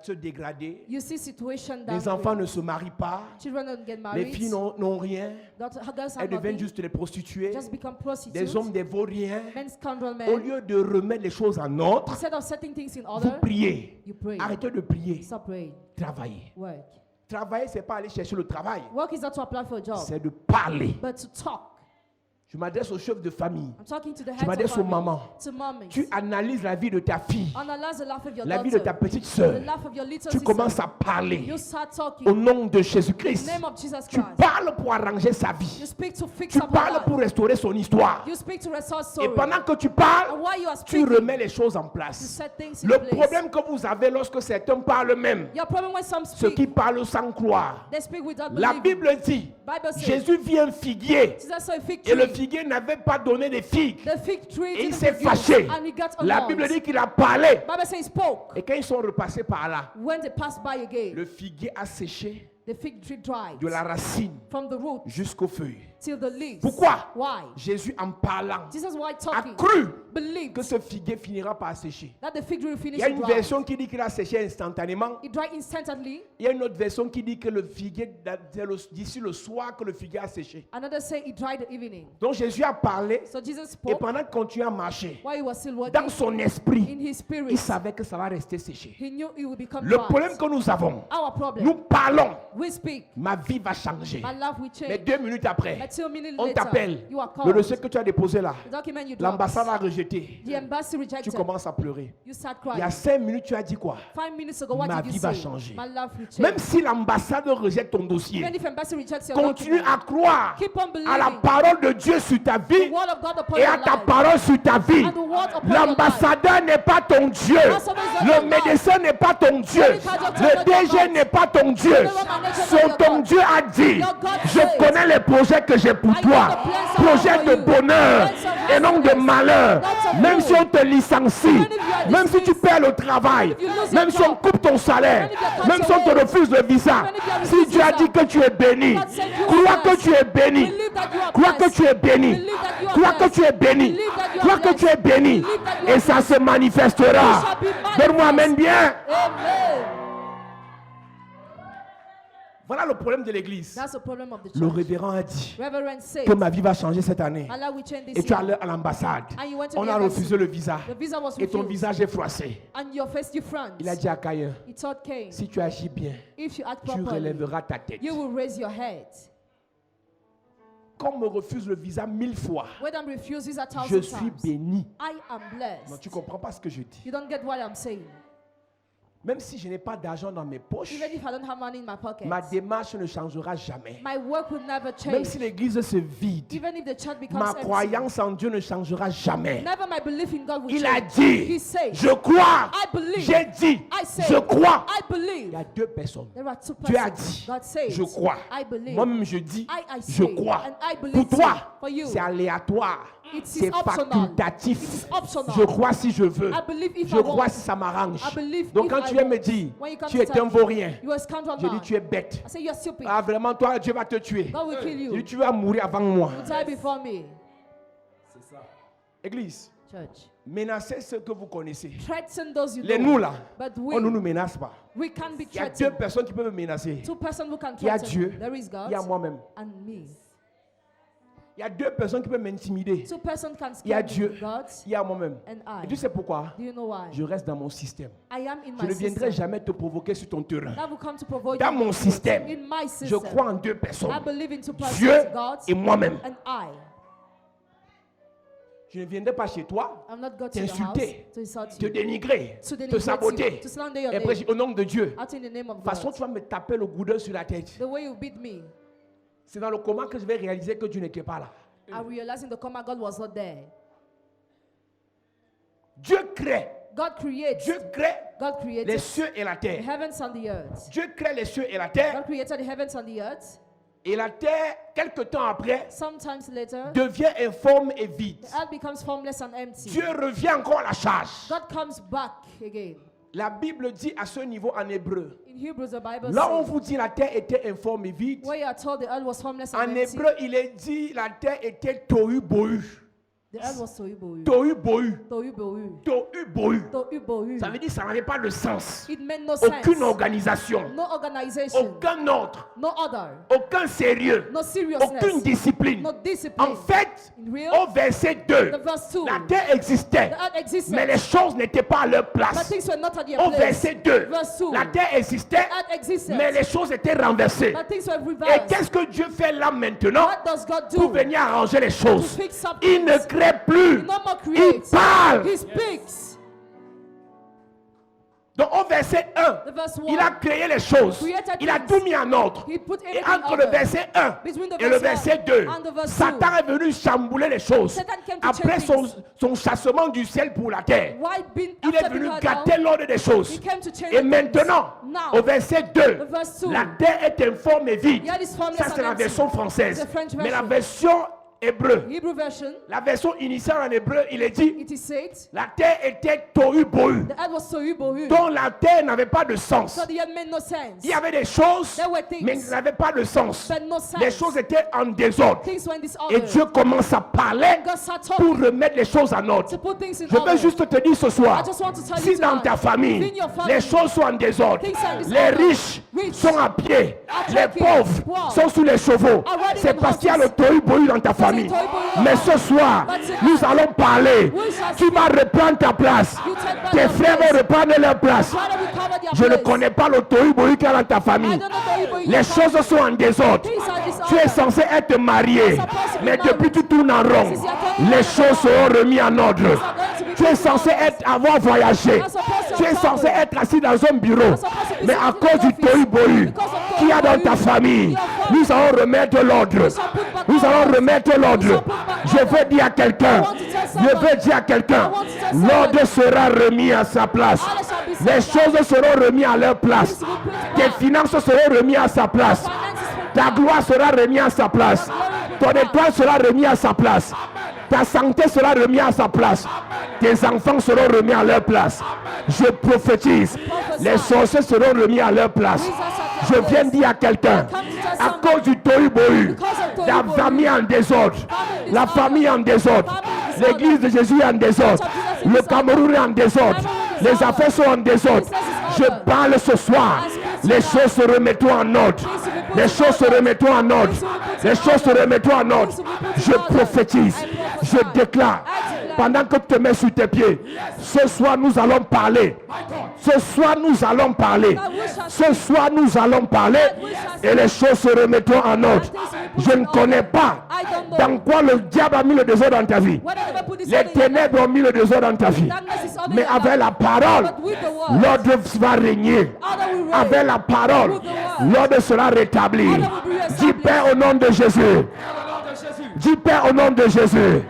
se dégrader. You see situation Les that enfants ne se marient pas. children don't get Les married. filles n'ont rien. Girls Elles have deviennent nothing. juste des prostituées. Just become Des prostitutes. hommes des vauriens. Men scoundrel Au men. lieu de remettre les choses en ordre, Instead of setting things in vous order, priez. you pray. Arrêtez de prier. Stop praying. Travaillez. Work. Travailler, ce n'est pas aller chercher le travail. Work is not to apply for a job, C'est de parler. but to talk. Je m'adresse au chef de famille. I'm talking to the Je heads of m'adresse aux family, mamans. to mommies. Tu analyses la vie de ta fille, Analyze the life of your la vie de ta daughter, petite the soeur. life of your little Tu sister. commences à parler You start au talking nom de in Jésus-Christ. the name of Jesus Tu Christ. parles pour arranger sa vie. You speak to fix Tu up her parles life. pour restaurer son histoire. You speak to restore Et story. pendant que tu And parles, while you are tu speaking, remets les choses en you place. set things in Le place. problème que vous avez lorsque certains parlent même, Your problem when some ceux qui speak, parlent sans croire. they speak without La believing. Bible dit, Bible says, Jésus vit un figuier Jesus saw a fig et le tree. figuier n'avait pas donné de figues. The fig tree Et il didn't s'est produce, fâché. and he got La annoyed. Bible dit qu'il a parlé. Bible says he spoke. Et quand ils sont repassés par là, When they passed by again, le figuier a séché the fig tree dried de la racine from the root jusqu'aux feuilles. till the leaves. Pourquoi? Why? Jésus, en parlant, Jesus, while a talking, cru believed que ce figuier finira par sécher. that the fig tree will Il finish y a une to dry. version qui dit qu'il a séché instantanément. It dried instantly. Il y a une autre version qui dit que le figuier, d'ici le soir, que le figuier a séché. Another say it dried the evening. Donc Jésus a parlé So Jesus et spoke pendant qu'il continuait à marcher, while he was still working dans son esprit, in his spirit. il savait que ça va rester séché. He knew it would become Le dry. problème que nous avons, Our problem. nous parlons, We speak. ma vie va changer. My life will Mais change. 2 minutes après, But 2 minutes on later, t'appelle. you are Le called. dossier que tu as déposé là, The document you dropped. l'ambassade a rejeté. The embassy Tu rejected. commences à pleurer. You start Il y a crying. 5 minutes, tu as dit quoi? 5 minutes ago, what Ma did you vie va say? changer. My life will change. Même si l'ambassade rejette ton dossier, Even if embassy rejects your continue document, à croire keep on believing à la parole de Dieu sur ta the vie word of God upon et à your ta life. parole sur ta vie. And the word upon your life. L'ambassadeur n'est pas ton Dieu. Le médecin n'est pas ton Dieu. Le DG n'est pas ton Dieu. Ton Dieu a dit, je connais les projets que j'ai pour toi. Projets de bonheur et non de malheur. Même si on te licencie, même si tu perds le travail, même si on coupe ton salaire, même si on te refuse le visa, si Dieu a dit que tu es béni, crois que tu es béni. Believe that you are Crois que blessed. tu es béni. Crois que tu es béni. Crois que tu es béni. Et ça se manifestera. Donne-moi amen bien. Amen. Voilà le problème de l'église. That's the problem of the Le church. révérend a dit Reverend said, que ma vie va changer cette année. Allah will change this Et tu es year. allé à l'ambassade. And you went to On the a embassy. refusé le visa. The visa was Et ton refused. visage est froissé. And your face, you front. Il a dit à Caïn, He told Cain, si tu agis bien, if you act tu properly, relèveras ta tête. you will raise your head. Qu'on me refuse le visa 1000 fois, When I'm refused visa je 1,000 suis times, béni. I am Non, blessed. tu ne comprends pas ce que je dis. You don't get what I'm saying. Même si je n'ai pas d'argent dans mes poches, Even if I don't have money in my pocket, ma démarche ne changera jamais. my work will never Même change. si l'église se vide, Even if the church becomes ma empty, croyance en Dieu ne changera jamais. never my belief in God will Il a change. dit, He said, je crois. I believe. J'ai dit, I say, je crois. I Il believe. y a deux personnes. There are two Dieu a persons. dit, God says, je crois. I believe. Moi-même, je dis, I je say, crois. and I believe Pour toi, too. For you, c'est aléatoire. It is C'est optional. facultatif. It is optional. Je crois si je veux. I believe if Je I crois want. si ça m'arrange. I believe Donc if quand I tu viens want. me dire, When you come tu to es tell un me, vaurien, you are a scoundrel je dis man. tu es bête. I say you are stupid. Ah vraiment, toi, Dieu va te tuer. God will kill Je you. dis tu vas mourir avant moi. Die before me. C'est ça. Église, Church. menacez ceux que vous connaissez. Threaten those you Les know. nous là, But on ne nous we menace pas. can be Il y a deux threatened. personnes qui peuvent me menacer. Two persons who can Il y a threaten. Dieu, There is God il y a moi-même. and me. Il y a deux personnes qui peuvent m'intimider. Two persons can Il y a scare me. Dieu, God il y a moi-même. and Et I. tu sais pourquoi? Do you know why? Je reste dans mon système. I am in Je my ne viendrai system. jamais te provoquer sur ton terrain. That will come to provoke Dans you. mon système, In my je system. crois en deux personnes. I believe in two persons. Dieu God et moi-même. and I. Je ne viendrai pas chez toi I'm not go to your house t'insulter, to insult te you. dénigrer, To te denigrate saboter. you, to slander your Et après, name. au nom de Dieu. Out in the name of De toute façon, God. tu vas me taper le goudin sur la tête. The way you beat me, C'est dans le comment que je vais réaliser que Dieu n'était pas là. I realized in the coma God was not there. Dieu crée. God creates. Dieu crée God les created cieux et la the terre. heavens and the earth. Dieu crée les cieux et la terre. God created the heavens and the earth. Et la terre, quelque temps après, Sometimes later, devient informe et vide. the earth becomes formless and empty. Dieu revient encore à la charge. God comes back again. La Bible dit à ce niveau en hébreu. In Hebrews, the Bible Là où on says, vous dit la terre était informe et vide, where you are told the earth was formless and en empty, hébreu il est dit la terre était tohu bohu. the earth was tohu bohu. Tohu bohu. Tohu bohu. Tohu bohu. Tohu bohu. Ça veut dire que ça n'avait pas de sens. It made no sense. Aucune organisation, No organization. aucun ordre, No order. aucun sérieux, No seriousness. aucune discipline. No discipline. En fait, In real, au verset 2, the verse 2, la terre existait, the earth existed, mais les choses n'étaient pas à leur but place. things were not at their Au place. verset 2, Verse 2, la terre existait, the earth existed, mais les choses étaient renversées. but things were Et reversed. qu'est-ce que Dieu fait là maintenant What does God pour do? venir arranger les choses? To fix up Il ne things. crée plus, He no more il creates. parle. He speaks. Donc au verset 1, The verse 1, il a créé les choses, created il a things. tout mis en ordre. He put Et everything entre le order. verset 1 Between the et le verse verset 2, 1 and the verse Satan est venu chambouler les choses. Satan came to Après change son chassement du ciel pour la terre, Why being il est after venu being held gâter down, l'ordre des choses. he came to change Et things. maintenant, Now, au verset 2, the verse 2, la terre est informe et vide. the earth is formless Ça, c'est and la empty. version française. It's a French Mais la version. version hébreu, Hebrew version, la version initiale en hébreu, il est dit, it is said, la terre était tohu bohu. the earth was tohu bohu. Donc la terre n'avait pas de sens. So the earth made no sense. Il y avait des choses, There were things, mais elles n'avaient pas de sens. but no sense. Les choses étaient en désordre. Things were in disorder. Et Dieu commence à parler God started pour talking remettre les choses en ordre. to put things in Je order. veux juste te dire ce soir, I just want to tell si you dans tonight, ta famille, in your family, les choses sont en désordre, things are in les disorder, riches rich sont à pied, are les walking, pauvres poor sont sous les chevaux, are riding c'est on parce qu'il y a le horses. tohu bohu dans ta famille. tohu bohu. Mais ce soir, But tonight, nous allons parler. we shall Qui va reprendre ta place? You take back Tes your frères place. vont reprendre leur place. Try to recover their Je ne place. connais pas le tohu bohu qu'il y a dans ta I famille. don't know tohu bohu in Les your choses family. sont en désordre. Things are in disorder. Tu es censé être marié, mais depuis tu tournes en rond, les choses seront remises en ordre. Tu es censé avoir voyagé. Tu es censé être assis dans un bureau, mais à cause du tohu bohu qu'il y a dans ta famille, nous allons remettre l'ordre. Nous allons remettre l'ordre. Je veux dire à quelqu'un, je veux dire à quelqu'un, l'ordre sera remis à sa place. Les choses seront remises à leur place. Tes finances seront remises à sa place. Ta gloire sera remise à sa place. Ton étoile sera remise à sa place. Ta santé sera remise à sa place. Tes enfants seront remis à leur place. Je prophétise. Les sorciers seront remis à leur place. Je viens dire à quelqu'un, à cause du tohu bohu, la famille en désordre, la famille en désordre, l'église de Jésus est en désordre, le Cameroun est en désordre, les affaires sont en désordre. Je parle ce soir, les choses se remettront en ordre. Les choses se remettront en ordre. Les choses se remettront en ordre. Je prophétise, je déclare, pendant que tu te mets sur tes pieds, ce soir nous allons parler. Ce soir nous allons parler. Ce soir nous allons parler et les choses se remettront en ordre. Je ne connais pas dans quoi le diable a mis le désordre dans ta vie. Les ténèbres ont mis le désordre dans ta vie. Mais avec la parole, l'ordre va régner. Avec la parole, l'ordre sera rétabli. Dis Père au nom de Jésus. Dis Père au nom de Jésus.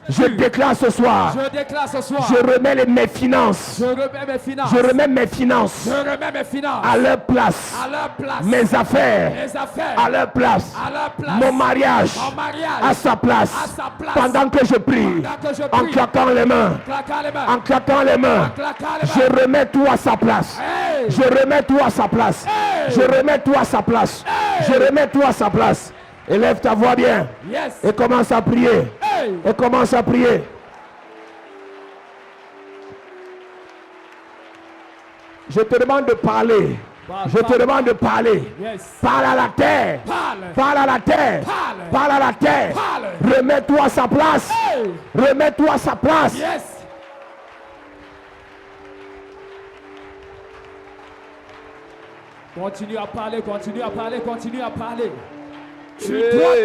Je déclare ce soir. Je déclare ce soir. Je remets mes finances. Je remets mes finances. Je remets mes finances. Je remets mes finances. À leur place. À leur place. Mes affaires. Mes affaires. À leur place. À leur place. Mon mariage. Mon mariage. À sa place. À sa place. Pendant que je prie. Pendant que je En prie. claquant les mains. Claquant les mains. En claquant les mains. En claquant les mains. Je remets tout à sa place. Hey. Je remets tout à sa place. Hey. Je remets tout à sa place. Hey. Je remets tout à sa place. Élève ta voix bien. Yes. Et commence à prier. Hey. Et commence à prier. Je te demande de parler. Je te demande de parler. Yes. Parle à la terre. Parle. Parle à la terre. Parle. Parle à la terre. Parle. Remets-toi à sa place. Hey. Remets-toi à sa place. Yes. Continue à parler, continue à parler, continue à parler. Tu dois.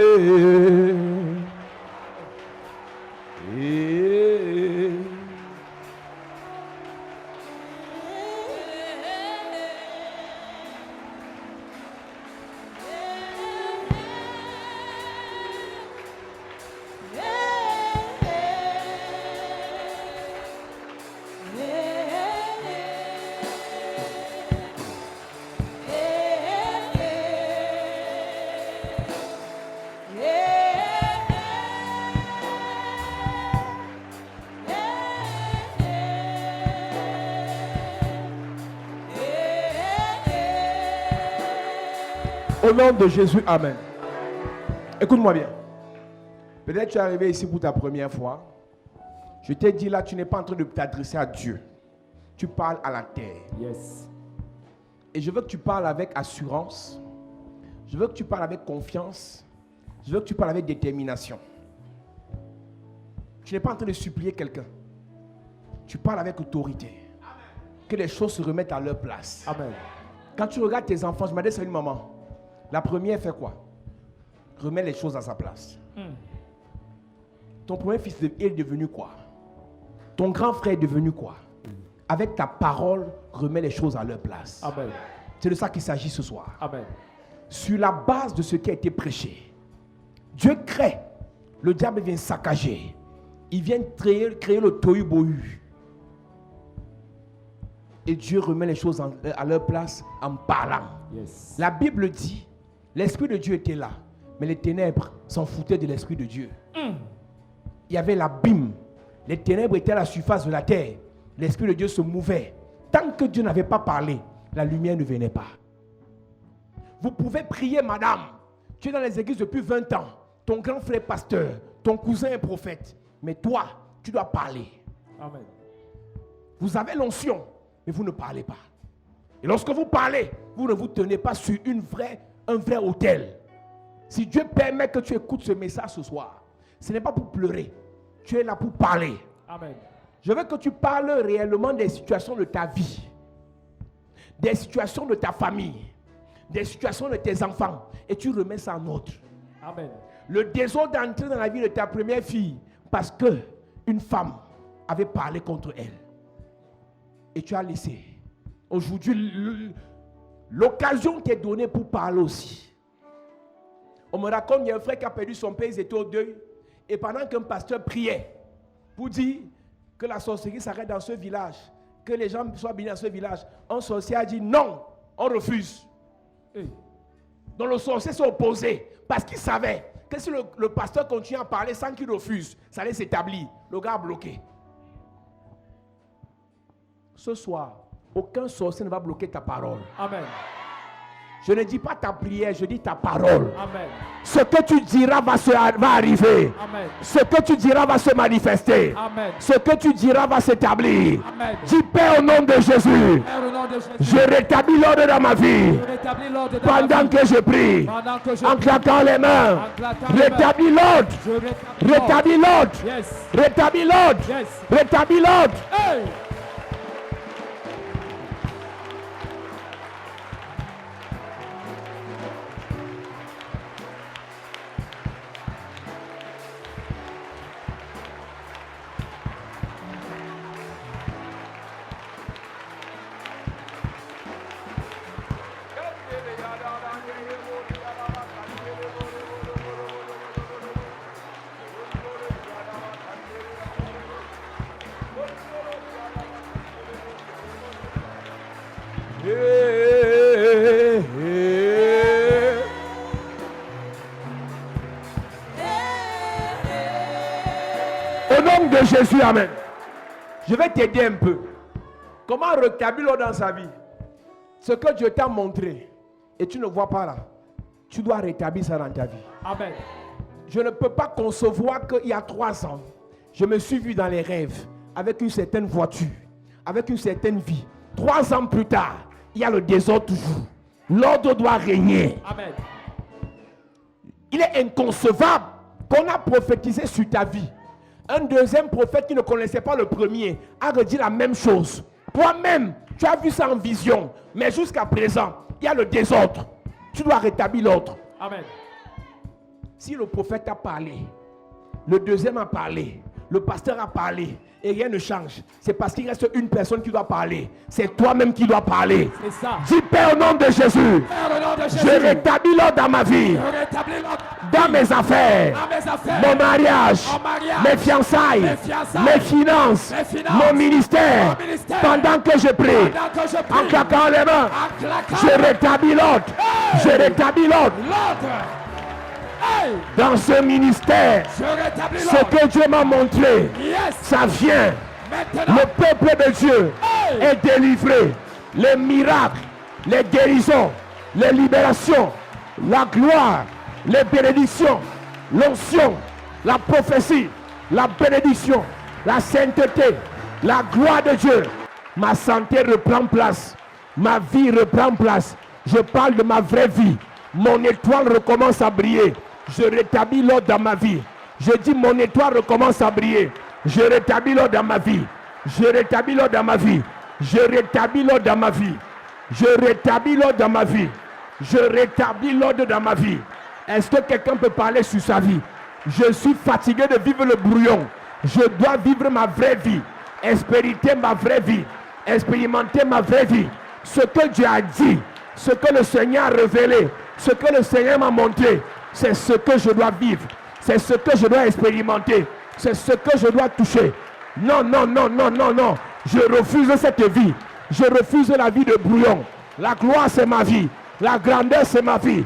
Au nom de Jésus, amen. Écoute-moi bien. Peut-être tu es arrivé ici pour ta première fois. Je t'ai dit là, tu n'es pas en train de t'adresser à Dieu. Tu parles à la terre. Yes. Et je veux que tu parles avec assurance. Je veux que tu parles avec confiance. Je veux que tu parles avec détermination. Tu n'es pas en train de supplier quelqu'un. Tu parles avec autorité. Que les choses se remettent à leur place. Amen. Quand tu regardes tes enfants, je m'en dis, c'est une maman. La première fait quoi? Remet les choses à sa place. Ton premier fils est devenu quoi? Ton grand frère est devenu quoi? Avec ta parole, remets les choses à leur place. Amen. C'est de ça qu'il s'agit ce soir. Amen. Sur la base de ce qui a été prêché, Dieu crée. Le diable vient saccager. Il vient créer le tohu-bohu. Et Dieu remet les choses à leur place en parlant. Yes. La Bible dit, l'Esprit de Dieu était là, mais les ténèbres s'en foutaient de l'Esprit de Dieu. Il y avait l'abîme. Les ténèbres étaient à la surface de la terre. L'Esprit de Dieu se mouvait. Tant que Dieu n'avait pas parlé, la lumière ne venait pas. Vous pouvez prier, madame. Tu es dans les églises depuis 20 ans. Ton grand frère est pasteur. Ton cousin est prophète. Mais toi, tu dois parler. Amen. Vous avez l'onction, mais vous ne parlez pas. Et lorsque vous parlez, vous ne vous tenez pas sur un vrai autel. Si Dieu permet que tu écoutes ce message ce soir, ce n'est pas pour pleurer. Tu es là pour parler. Amen. Je veux que tu parles réellement des situations de ta vie, des situations de ta famille, des situations de tes enfants, et tu remets ça en ordre. Amen. Le désordre d'entrer dans la vie de ta première fille parce que une femme avait parlé contre elle. Et tu as laissé. Aujourd'hui, l'occasion t'est donnée pour parler aussi. On me raconte, il y a un frère qui a perdu son père, ils étaient au deuil. Et pendant qu'un pasteur priait pour dire que la sorcellerie s'arrête dans ce village, que les gens soient bénis dans ce village, un sorcier a dit non, on refuse. Donc le sorcier s'est opposé parce qu'il savait que si le pasteur continue à parler sans qu'il refuse, ça allait s'établir. Le gars a bloqué. Ce soir, aucun sorcier ne va bloquer ta parole. Amen. Je ne dis pas ta prière, je dis ta parole. Amen. Ce que tu diras va arriver. Amen. Ce que tu diras va se manifester. Amen. Ce que tu diras va s'établir. Amen. Dis Père au nom de Jésus. Père, au nom de Jésus, Je rétablis l'ordre dans ma vie. je rétablis l'ordre dans ma Pendant vie. que je prie. Pendant que je En prie. claquant les mains. En claquant les mains. Rétablis l'ordre. Je rétablis l'ordre. Rétablis l'ordre. Yes. Rétablis l'ordre. Yes. Rétablis l'ordre. Hey. de Jésus, amen. Je vais t'aider un peu. Comment rétablir l'ordre dans sa vie? Ce que Dieu t'a montré et tu ne vois pas là, tu dois rétablir ça dans ta vie. Amen. Je ne peux pas concevoir qu'il y a 3 ans, je me suis vu dans les rêves avec une certaine voiture, avec une certaine vie. 3 ans plus tard, il y a le désordre toujours. L'ordre doit régner. Amen. Il est inconcevable qu'on a prophétisé sur ta vie. Un deuxième prophète qui ne connaissait pas le premier a redit la même chose. Toi-même, tu as vu ça en vision. Mais jusqu'à présent, il y a le désordre. Tu dois rétablir l'ordre. Amen. Si le prophète a parlé, le deuxième a parlé, le pasteur a parlé, et rien ne change, c'est parce qu'il reste une personne qui doit parler. C'est toi-même qui dois parler. C'est ça. Dis, Père, au nom de Jésus, Père, au nom de Jésus, je rétablis l'ordre dans ma vie, je rétablis l'ordre dans mes affaires, dans mes affaires, mon mariage, mon mariage, mes fiançailles, mes fiançailles, mes finances, mes finances, mon ministère. mon ministère. Pendant que je prie, Pendant que je en prie, claquant les mains, en claquant je rétablis l'ordre. Hey! Je rétablis l'ordre l'ordre. Hey! dans ce ministère. Je rétablis Ce l'ordre. que Dieu m'a montré, Yes. ça vient. Maintenant. Le peuple de Dieu Hey! est délivré. Les miracles, les guérisons, les libérations, la gloire, les bénédictions, l'onction, la prophétie, la bénédiction, la sainteté, la gloire de Dieu. Ma santé reprend place. Ma vie reprend place. Je parle de ma vraie vie. Mon étoile recommence à briller. Je rétablis l'ordre dans ma vie. Je dis mon étoile recommence à briller. Je rétablis l'ordre dans ma vie. Je rétablis l'ordre dans ma vie. Je rétablis l'ordre dans ma vie. Je rétablis l'ordre dans ma vie. Je rétablis l'ordre dans ma vie. Est-ce que quelqu'un peut parler sur sa vie? Je suis fatigué de vivre le brouillon. Je dois vivre ma vraie vie. Expérimenter ma vraie vie. Expérimenter ma vraie vie. Ce que Dieu a dit, ce que le Seigneur a révélé, ce que le Seigneur m'a montré, c'est ce que je dois vivre. C'est ce que je dois expérimenter. C'est ce que je dois toucher. Non, non, non, non, non, non. Je refuse cette vie. Je refuse la vie de brouillon. La gloire, c'est ma vie. La grandeur, c'est ma vie.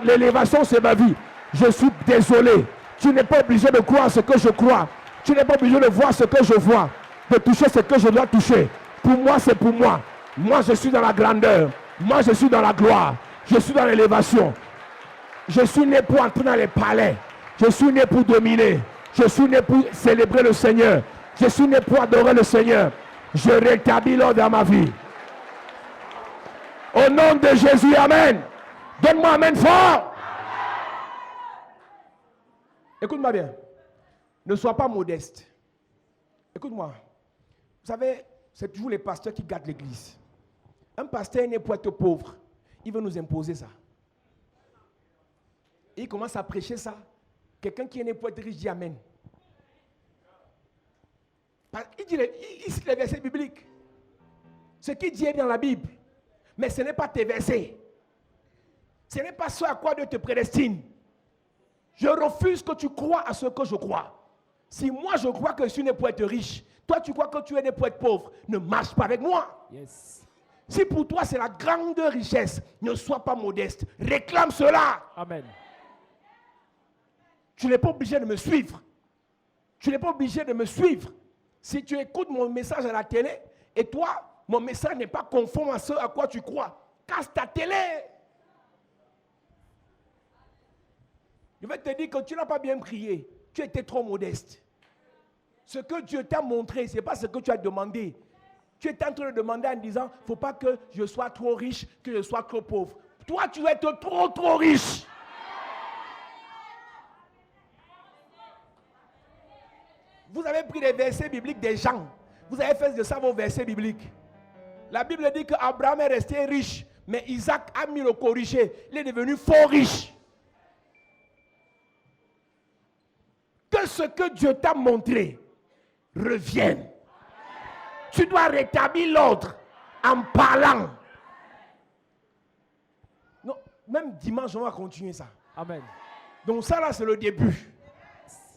L'élévation, c'est ma vie. Je suis désolé. Tu n'es pas obligé de croire ce que je crois. Tu n'es pas obligé de voir ce que je vois. De toucher ce que je dois toucher. Pour moi, c'est pour moi. Moi, je suis dans la grandeur. Moi, je suis dans la gloire. Je suis dans l'élévation. Je suis né pour entrer dans les palais. Je suis né pour dominer. Je suis né pour célébrer le Seigneur. Je suis né pour adorer le Seigneur. Je rétablis l'ordre dans ma vie. Au nom de Jésus, amen. Donne-moi amen fort. Écoute-moi bien. Ne sois pas modeste. Écoute-moi. Vous savez, c'est toujours les pasteurs qui gardent l'église. Un pasteur n'est pour être pauvre. Il veut nous imposer ça. Et il commence à prêcher ça. Quelqu'un qui est né pour être riche dit amen. Il dit ici les versets bibliques. Ce qu'il dit est dans la Bible. Mais ce n'est pas tes versets. Ce n'est pas ce à quoi Dieu te prédestine. Je refuse que tu crois à ce que je crois. Si moi je crois que je suis né pour être riche, toi tu crois que tu es né pour être pauvre, ne marche pas avec moi. Yes. Si pour toi c'est la grande richesse, ne sois pas modeste. Réclame cela. Amen. Tu n'es pas obligé de me suivre. Tu n'es pas obligé de me suivre. Si tu écoutes mon message à la télé et toi, mon message n'est pas conforme à ce à quoi tu crois, casse ta télé. Je vais te dire que tu n'as pas bien prié. Tu étais trop modeste. Ce que Dieu t'a montré, ce n'est pas ce que tu as demandé. Tu es en train de demander en disant, il ne faut pas que je sois trop riche, que je sois trop pauvre. Toi, tu vas être trop riche. Vous avez pris les versets bibliques des gens. Vous avez fait de ça vos versets bibliques. La Bible dit qu'Abraham est resté riche, mais Isaac a mis le corrigé. Il est devenu fort riche. Que ce que Dieu t'a montré revienne. Tu dois rétablir l'ordre en parlant. Non, même dimanche, on va continuer ça. Amen. Donc ça là, c'est le début.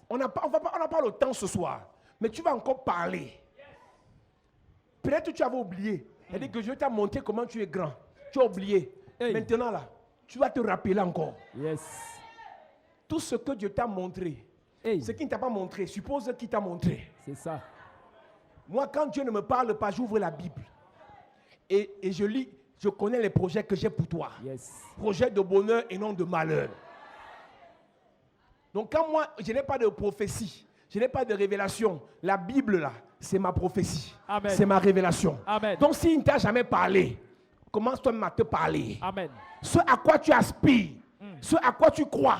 On n'a pas le temps ce soir, mais tu vas encore parler. Peut-être que tu avais oublié. C'est-à-dire que Dieu t'a montré comment tu es grand. Tu as oublié. Hey. Maintenant là, tu vas te rappeler encore. Yes. Tout ce que Dieu t'a montré, Hey. ce qu'il ne t'a pas montré, suppose qu'il t'a montré. C'est ça. Moi, quand Dieu ne me parle pas, j'ouvre la Bible. Et je lis, je connais les projets que j'ai pour toi. Yes. Projets de bonheur et non de malheur. Donc quand moi, je n'ai pas de prophétie, je n'ai pas de révélation, la Bible là, c'est ma prophétie. Amen. C'est ma révélation. Amen. Donc s'il ne t'a jamais parlé, commence toi-même à te parler. Amen. Ce à quoi tu aspires, ce à quoi tu crois,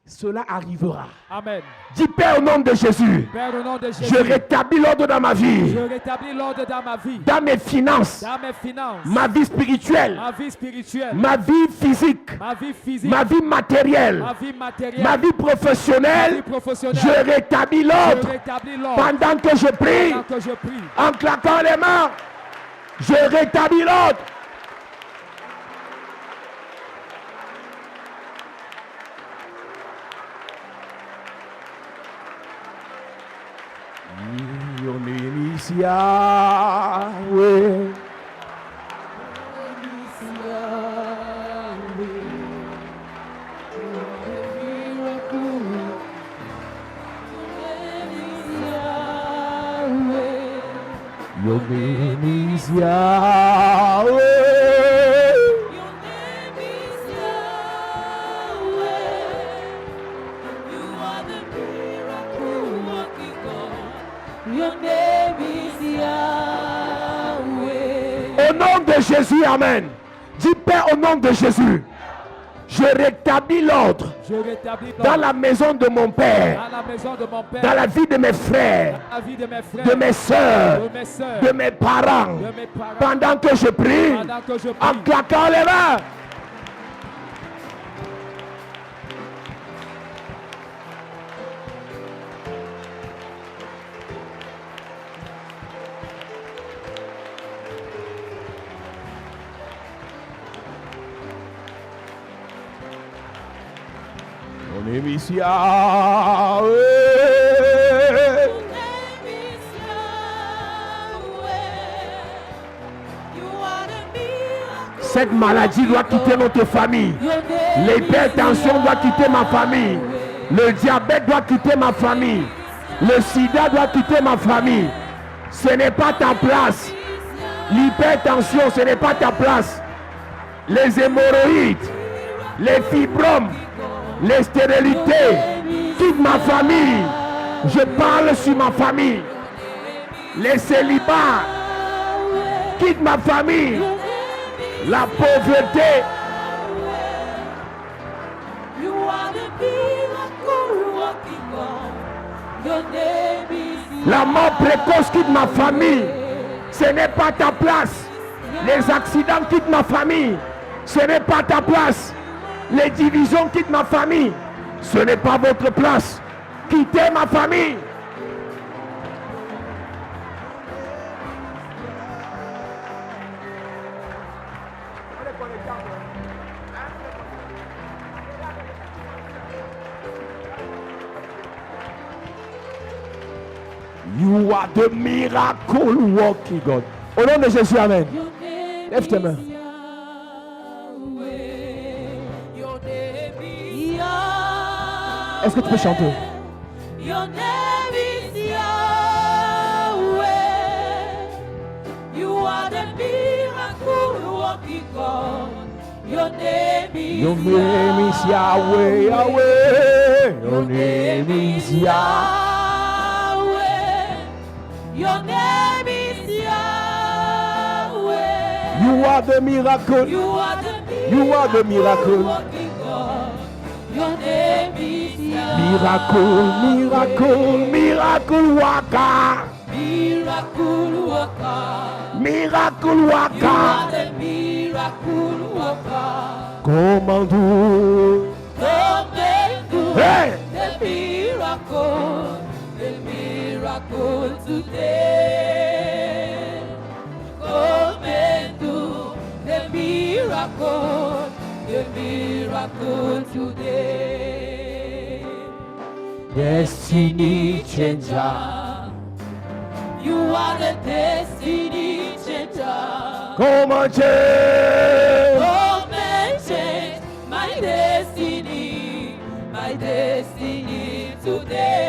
cela arrivera. Amen. Dis Père au nom de Jésus, Père, au nom de Jésus, je rétablis l'ordre dans ma vie, je rétablis l'ordre dans ma vie, dans mes finances, dans mes finances, ma vie spirituelle, ma vie spirituelle, ma vie physique, ma vie physique, ma vie matérielle, ma vie matérielle, ma vie professionnelle. ma vie professionnelle. Je rétablis Je l'ordre rétablis l'ordre pendant que je prie, pendant que je prie. en claquant les mains. Je rétablis l'ordre. Your name is Yahweh. Your name is Yahweh. You are the miracle working God. Your name is Yahweh. Au nom de Jésus, Amen. Dis Père, au nom de Jésus, je rétablis l'ordre Je rétablis dans l'ordre la maison de mon Père, dans la maison de mon père, dans la vie de mes frères, dans la vie de mes frères, de mes soeurs, de mes sœurs, de mes parents, de mes parents, pendant que je prie, pendant que je en prie. claquant les mains. Mon name is Yahweh. Your name is Yahweh. You are the miracle. Cette maladie doit quitter notre famille. Your name L'hypertension doit quitter ma famille. Le diabète doit quitter ma famille. Le sida doit quitter ma famille. Ce n'est pas ta place. L'hypertension, ce n'est pas ta place. Les hémorroïdes, les fibromes, les stérilités, quitte ma famille. Je parle sur ma famille. Les célibats, quitte ma famille. La pauvreté, You are the miracle working God. Your name is la mort précoce quitte ma famille. Ce n'est pas ta place. Les accidents quittent ma famille. Ce n'est pas ta place. Les divisions quittent ma famille. Ce n'est pas votre place. Quittez ma famille. You are the miracle working God. Au nom de Jésus, Amen. Your name Lève tes mains. is Yahweh. Your name is Yahweh. Est-ce que tu peux chanter? Your name is Yahweh. You are the miracle working God. Your name is Your name is Yahweh, Yahweh. Your name is Yahweh. Your name is Yahweh. You are the miracle. You are the You are the miracle. working God. Your name is Yahweh. Miracle, miracle, miracle worker. Miracle worker. Miracle You worker. are the miracle worker. Commando. Come and do Hey! the miracle today. Come and do the miracle today. Destiny changer. You are the destiny changer. Come on, change. Come and change my destiny today.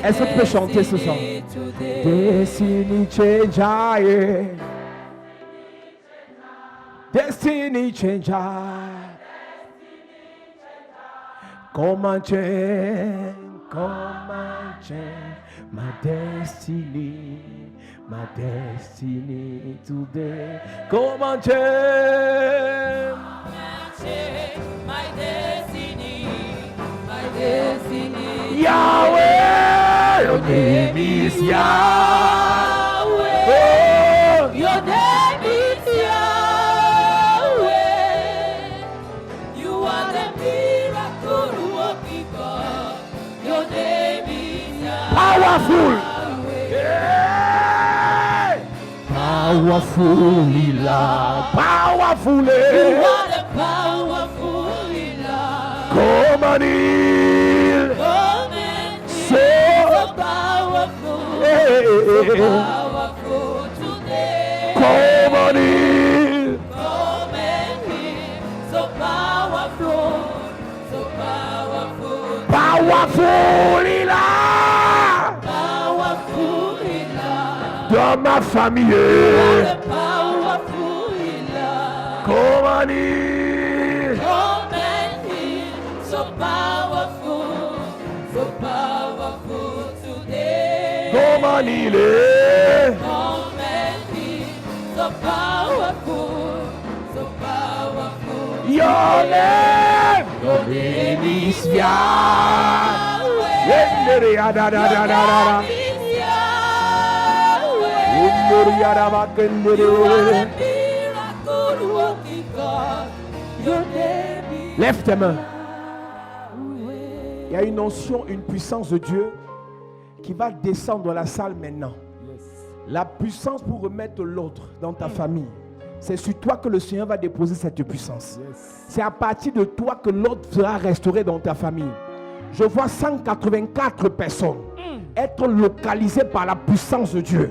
Est-ce que tu peux chanter ce chant? Destiny changer, yeah. Destiny changer. Come and change my destiny today. Come and change my destiny. Yahweh, your name is Yahweh. Oh. Your name is Yahweh. You are the miracle working God. Your name is Yahweh. Powerful. Yeah. Powerful, powerful. You are the powerful Lord. Come on in. Come and be so powerful. So powerful today. Come on in. Come and be so powerful. So powerful. Powerful, Powerful Lord. dans ma famille. You are the powerful Lord. Come on in. Come and be so powerful today. Come on in. Come and be so powerful Your name is Yahweh. Your name is Yahweh. You are the miracle working God. Your name is Lève tes mains. Yahweh. Il y a une onction, une puissance de Dieu qui va descendre dans la salle maintenant. La puissance pour remettre l'ordre dans ta famille. C'est sur toi que le Seigneur va déposer cette puissance. C'est à partir de toi que l'ordre sera restauré dans ta famille. Je vois 184 personnes être localisées par la puissance de Dieu.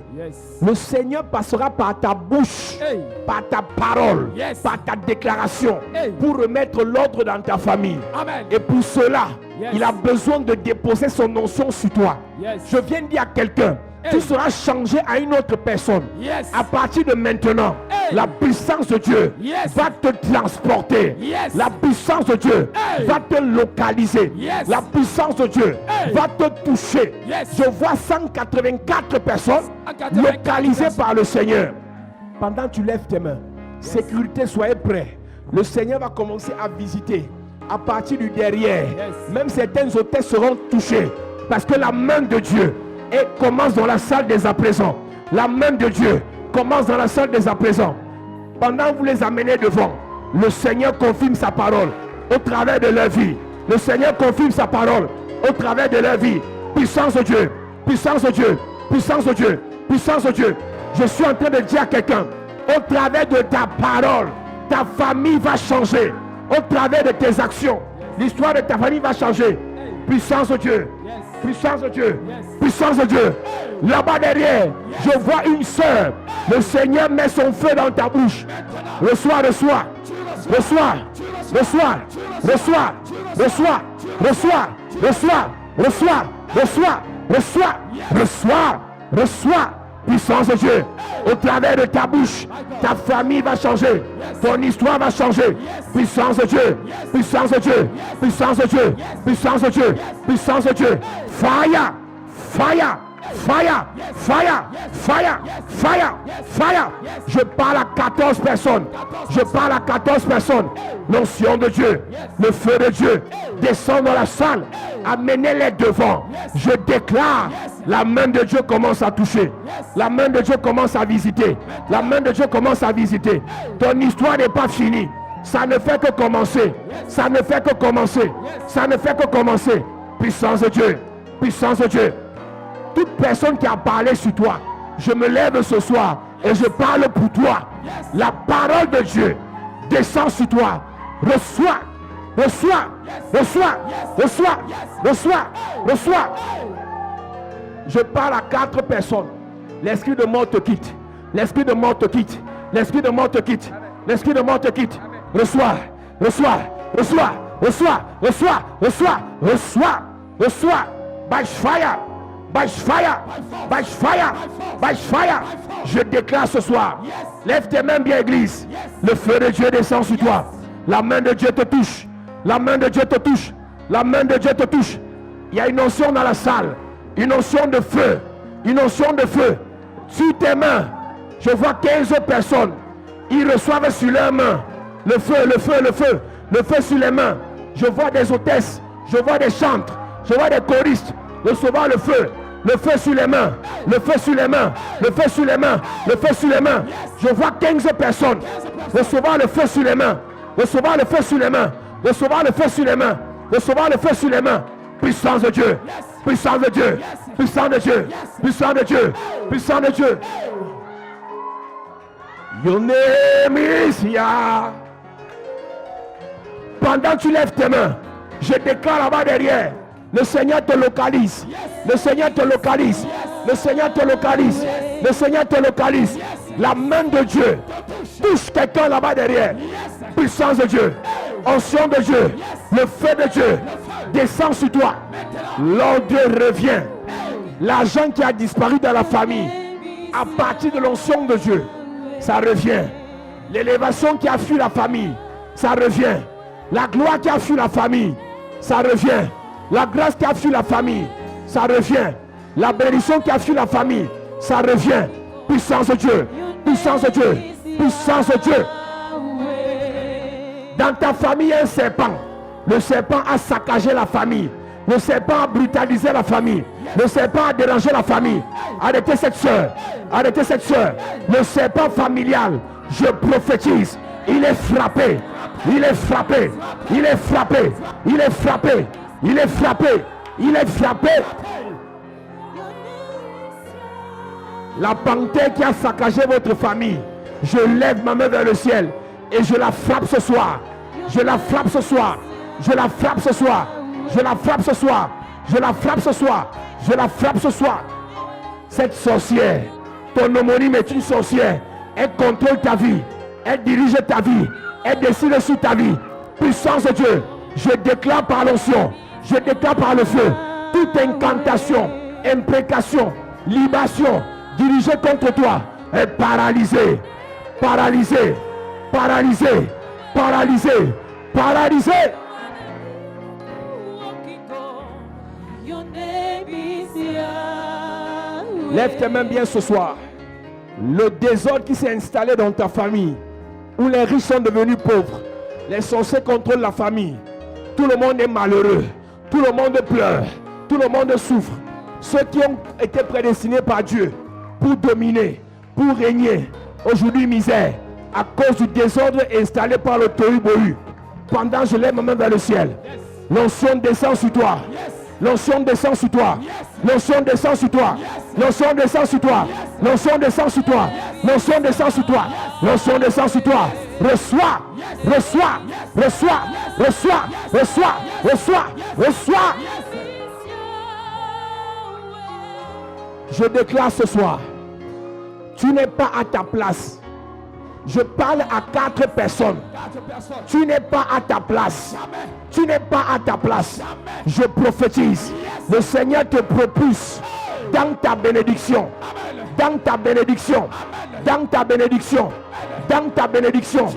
Le Seigneur passera par ta bouche, par ta parole, par ta déclaration pour remettre l'ordre dans ta famille. Amen. Et pour cela, il a besoin de déposer son onction sur toi. Je viens de dire à quelqu'un, tu seras changé à une autre personne. À partir de maintenant, la puissance de Dieu va te transporter. La puissance de Dieu va te localiser. La puissance de Dieu va te toucher. Je vois 184 personnes localisées par le Seigneur. Pendant que tu lèves tes mains, sécurité, soyez prêts. Le Seigneur va commencer à visiter. À partir du derrière, même certains hôtels seront touchés. Parce que la main de Dieu commence dans la salle dès à présent. La main de Dieu commence dans la salle dès à présent. Pendant que vous les amenez devant, le Seigneur confirme sa parole au travers de leur vie. Le Seigneur confirme sa parole au travers de leur vie. Puissance de Dieu, puissance de Dieu, puissance de Dieu, puissance de Dieu. Je suis en train de dire à quelqu'un, au travers de ta parole, ta famille va changer. Au travers de tes actions, l'histoire de ta famille va changer. Puissance de Dieu, puissance de Dieu, puissance de Dieu. Là-bas derrière, je vois une sœur. Le Seigneur met son feu dans ta bouche. Reçois, reçois, reçois, reçois, reçois, reçois, reçois, reçois, reçois, reçois, reçois, reçois, reçois. Puissance de Dieu, au travers de ta bouche, ta famille va changer, ton histoire va changer. Puissance de Dieu, puissance de Dieu, puissance de Dieu, puissance de Dieu, puissance de Dieu. Fire, fire, fire, fire, fire, fire, fire. Je parle à 14 personnes. Je parle à 14 personnes. L'onction de Dieu, le feu de Dieu descend dans la salle. Amenez-les devant. Je déclare, la main de Dieu commence à toucher. La main de Dieu commence à visiter. La main de Dieu commence à visiter. Ton histoire n'est pas finie. Ça ne fait que commencer. Ça ne fait que commencer. Ça ne fait que commencer. Puissance de Dieu. Puissance de Dieu. Toute personne qui a parlé sur toi, je me lève ce soir et je parle pour toi. La parole de Dieu descend sur toi. Reçois, reçois, reçois, reçois, reçois, reçois. Je parle à 4 personnes. L'esprit de mort te quitte. L'esprit de mort te quitte. L'esprit de mort te quitte. L'esprit de mort te quitte. Reçois, reçois, reçois, reçois, reçois, reçois, reçois, reçois. By fire, by fire, by fire, by fire. Je déclare ce soir, lève tes mains bien église, le feu de Dieu descend sur toi, la main de Dieu te touche, la main de Dieu te touche, la main de Dieu te touche. Il y a une onction dans la salle, une onction de feu, une onction de feu. Sur tes mains, je vois 15 personnes, ils reçoivent sur leurs mains le feu, le feu, le feu, le feu sur les mains. Je vois des hôtesses, je vois des chantres, je vois des choristes recevoir le feu sur les mains, le feu sur les mains, le feu sur les mains, le feu sur les mains. Je vois 15 personnes recevoir le feu sur les mains, recevoir le feu sur les mains, recevoir le feu sur les mains, recevoir le feu sur les mains. Puissance de Dieu, puissance de Dieu, puissance de Dieu, puissance de Dieu, puissance de Dieu. Your name is Yah. Pendant que tu lèves tes mains, je déclare là-bas derrière, le Seigneur te localise, le Seigneur te localise, le Seigneur te localise, le Seigneur te localise. La main de Dieu touche quelqu'un là-bas derrière. Puissance de Dieu, onction de Dieu, le feu de Dieu descend sur toi. L'ordre revient. L'argent qui a disparu dans la famille, à partir de l'onction de Dieu, ça revient. L'élévation qui a fui la famille, ça revient. La gloire qui a fui la famille, ça revient. La grâce qui a fui la famille, ça revient. La bénédiction qui a fui la famille, ça revient. Puissance de Dieu, puissance de Dieu, puissance de Dieu. Dans ta famille, il y a un serpent. Le serpent a saccagé la famille. Le serpent a brutalisé la famille. Le serpent a dérangé la famille. Arrêtez cette soeur. Arrêtez cette soeur. Le serpent familial, je prophétise, il est frappé. Il est frappé. Il est frappé. Il est frappé. Il est frappé. Il est frappé. La panthère qui a saccagé votre famille, je lève ma main vers le ciel et je la frappe ce soir. Je la frappe ce soir. Je la frappe ce soir. Je la frappe ce soir. Je la frappe ce soir. Je la frappe ce soir. Cette sorcière, ton homonyme est une sorcière. Elle contrôle ta vie. Elle dirige ta vie. Elle décide sur ta vie. Puissance de Dieu. Je déclare par l'onction. Je déclare par le feu. Toute incantation, imprécation, libation dirigée contre toi est paralysée. Paralysée. Paralysée. Paralysée. Paralysée. Lève tes mains bien ce soir. Le désordre qui s'est installé dans ta famille, où les riches sont devenus pauvres, les sorciers contrôlent la famille. Tout le monde est malheureux. Tout le monde pleure. Tout le monde souffre. Ceux qui ont été prédestinés par Dieu pour dominer, pour régner, aujourd'hui misère, à cause du désordre installé par le tohu-bohu. Pendant que je lève ma main vers le ciel, l'onction descend sur toi. L'onction descend sur toi. L'onction descend sur toi. L'onction descend sur toi. L'onction descend sur toi. L'onction descend sur toi. L'onction descend sur toi. Reçois. Reçois. Reçois. Reçois. Reçois. Reçois. Reçois. Je déclare ce soir, tu n'es pas à ta place. Je parle à 4 personnes. Tu n'es pas à ta place. Tu n'es pas à ta place. Je prophétise. Le Seigneur te propulse dans ta bénédiction. Dans ta bénédiction. Dans ta bénédiction. Dans ta bénédiction.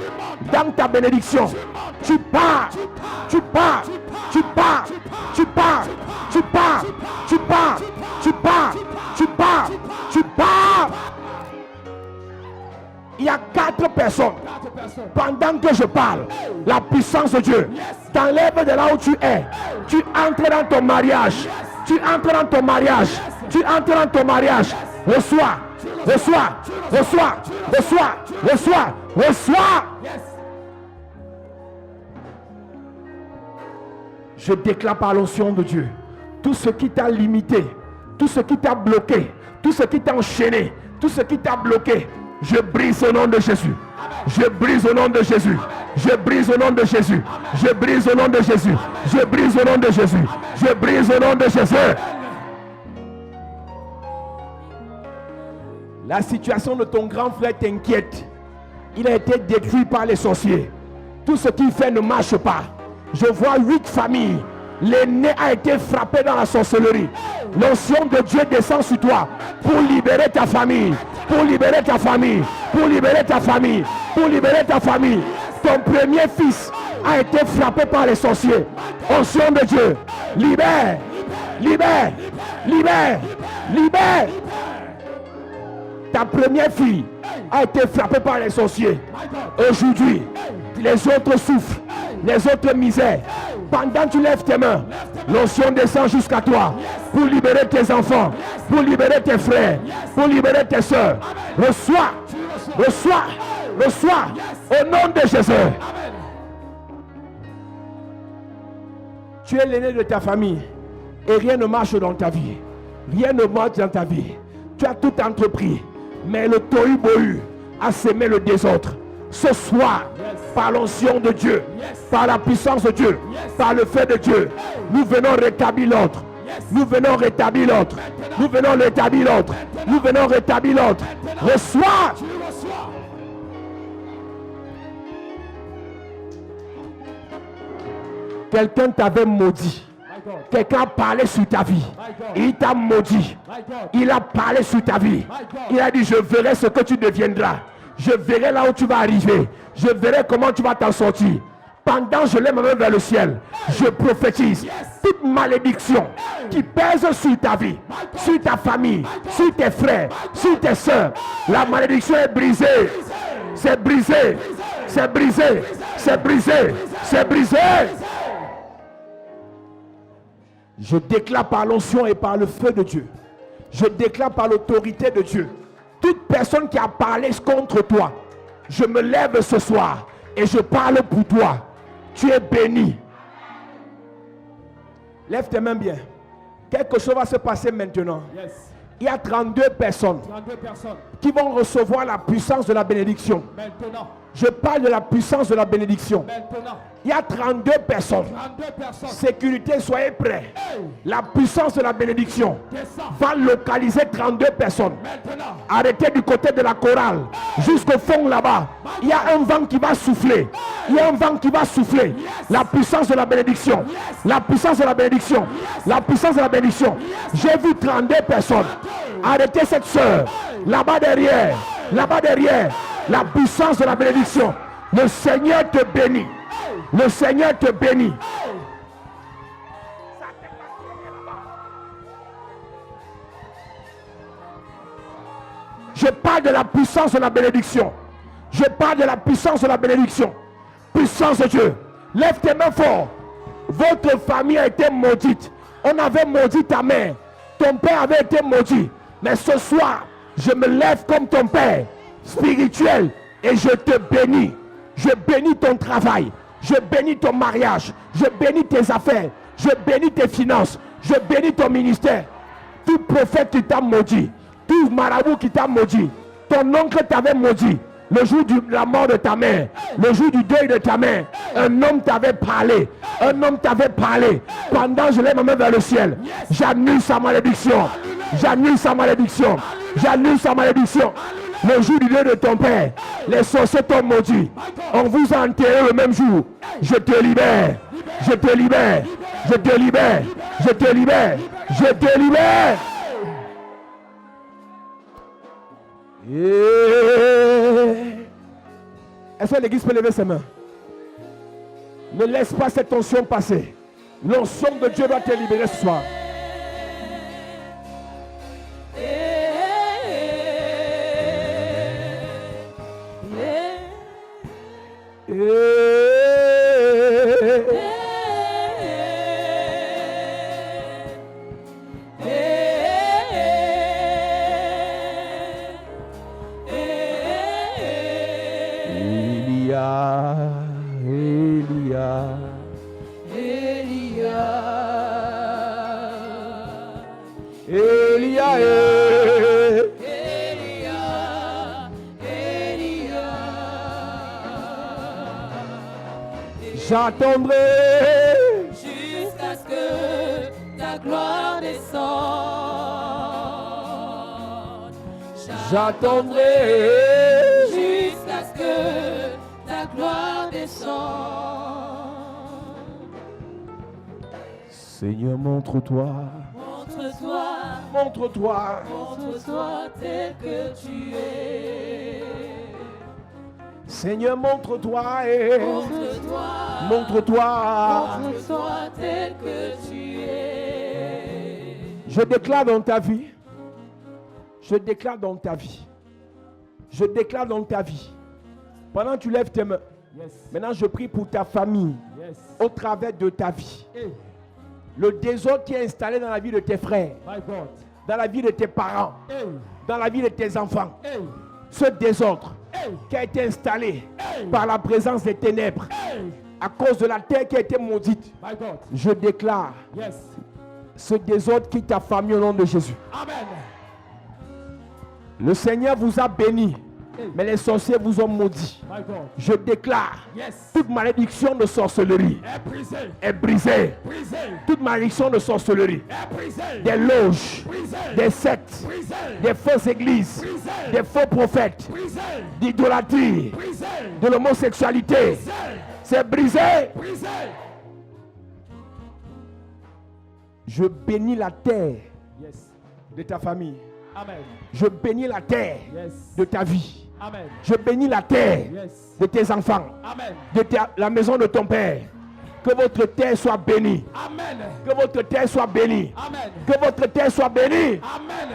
Dans ta bénédiction. Tu pars. Tu pars. Tu pars. Tu pars. Tu pars. Tu pars. Tu pars. Tu pars. Tu pars. Il y a 4 personnes. Pendant que je parle, la puissance de Dieu t'enlève de là où tu es. Tu entres dans ton mariage. Tu entres dans ton mariage. Tu entres dans ton mariage. Reçois. Reçois. Reçois. Reçois. Reçois. Reçois. Je déclare par l'onction de Dieu, tout ce qui t'a limité, tout ce qui t'a bloqué, tout ce qui t'a enchaîné, tout ce qui t'a bloqué, je brise au nom de Jésus. Je brise au nom de Jésus. Je brise au nom de Jésus. Je brise au nom de Jésus. Je brise au nom de Jésus. Je brise au nom de Jésus. La situation de ton grand frère t'inquiète. Il a été détruit par les sorciers. Tout ce qu'il fait ne marche pas. Je vois 8 familles. L'aîné a été frappé dans la sorcellerie. L'onction de Dieu descend sur toi pour libérer ta famille, pour libérer ta famille, pour libérer ta famille, pour libérer ta famille. Ton premier fils a été frappé par les sorciers. Onction de Dieu, libère, libère, libère, libère. Ta première fille a été frappée par les sorciers. Aujourd'hui, les autres souffrent, les autres misères. Pendant que tu lèves tes mains, l'onction descend jusqu'à toi pour libérer tes enfants, pour libérer tes frères, pour libérer tes soeurs. Reçois, reçois, reçois au nom de Jésus. Tu es l'aîné de ta famille et rien ne marche dans ta vie. Rien ne marche dans ta vie. Tu as tout entrepris, mais le tohu-bohu a semé le désordre. Ce soir, par l'onction de Dieu, par la puissance de Dieu, par le feu de Dieu, nous venons rétablir l'ordre. Nous venons rétablir l'ordre. Nous venons rétablir l'ordre. Nous venons rétablir l'ordre. Reçois. Quelqu'un t'avait maudit. Quelqu'un a parlé sur ta vie. Il t'a maudit. Il a parlé sur ta vie. Il a dit, je verrai ce que tu deviendras. Je verrai là où tu vas arriver. Je verrai comment tu vas t'en sortir. Pendant que je lève ma main vers le ciel, je prophétise toute malédiction qui pèse sur ta vie, sur ta famille, sur tes frères, sur tes soeurs. La malédiction est brisée. C'est brisé. C'est brisé. C'est brisé. C'est brisé. Je déclare par l'onction et par le feu de Dieu. Je déclare par l'autorité de Dieu. Toute personne qui a parlé contre toi, je me lève ce soir et je parle pour toi. Tu es béni. Lève tes mains bien. Quelque chose va se passer maintenant. Il y a 32 personnes qui vont recevoir la puissance de la bénédiction. Maintenant. Je parle de la puissance de la bénédiction. Maintenant. Il y a 32 personnes. Sécurité, soyez prêts. La puissance de la bénédiction va localiser 32 personnes. Maintenant. Arrêtez du côté de la chorale. Jusqu'au fond là-bas. Il y a un vent qui va souffler. Il y a un vent qui va souffler. La puissance de la bénédiction. La puissance de la bénédiction. La puissance de la bénédiction. J'ai vu 32 personnes. Arrêtez cette soeur. Là-bas derrière. Là-bas derrière. La puissance de la bénédiction. Le Seigneur te bénit. Le Seigneur te bénit. Je parle de la puissance de la bénédiction. Je parle de la puissance de la bénédiction. Puissance de Dieu. Lève tes mains fort. Votre famille a été maudite. On avait maudit ta mère. Ton père avait été maudit. Mais ce soir, je me lève comme ton père spirituel et je te bénis. Je bénis ton travail. Je bénis ton mariage. Je bénis tes affaires. Je bénis tes finances. Je bénis ton ministère. Tout prophète qui t'a maudit. Tout marabout qui t'a maudit. Ton oncle t'avait maudit. Le jour de la mort de ta mère. Le jour du deuil de ta mère. Un homme t'avait parlé. Un homme t'avait parlé. Pendant que je lève ma main vers le ciel. J'annule sa malédiction. J'annule sa malédiction. J'annule sa malédiction. Le jour du deuil de ton père, les sorciers t'ont maudit. On vous a enterré le même jour. Je te libère. Je te libère. Je te libère. Je te libère. Je te libère. Est-ce que l'église peut lever ses mains? Ne laisse pas cette onction passer. L'onction de Dieu doit te libérer ce soir. J'attendrai jusqu'à ce que ta gloire descende. J'attendrai jusqu'à ce que ta gloire descende. Seigneur, montre-toi. Montre-toi Montre-toi. Montre-toi tel que tu es. Seigneur, montre-toi. Et Montre-toi. montre-toi. Montre-toi tel que tu es. Je déclare dans ta vie. Je déclare dans ta vie. Je déclare dans ta vie. Pendant que tu lèves tes mains. Maintenant, je prie pour ta famille. Au travers de ta vie. Le désordre qui est installé dans la vie de tes frères. Dans la vie de tes parents. Dans la vie de tes enfants. Ce désordre qui a été installé par la présence des ténèbres. À cause de la terre qui a été maudite. Je déclare. Ce désordre quitte ta famille au nom de Jésus. Amen. Le Seigneur vous a béni, mais les sorciers vous ont maudit. Je déclare, toute malédiction de sorcellerie est brisée. Toute malédiction de sorcellerie, des loges, des sectes, des fausses églises, des faux prophètes, d'idolâtrie, de l'homosexualité, c'est brisé. Je bénis la terre de ta famille. Amen. Je bénis la terre de ta vie. Amen. Je bénis la terre de tes enfants. Amen. De la maison de ton père. Que votre terre soit bénie. Amen. Que votre terre soit bénie. Amen. Que votre terre soit bénie. Amen.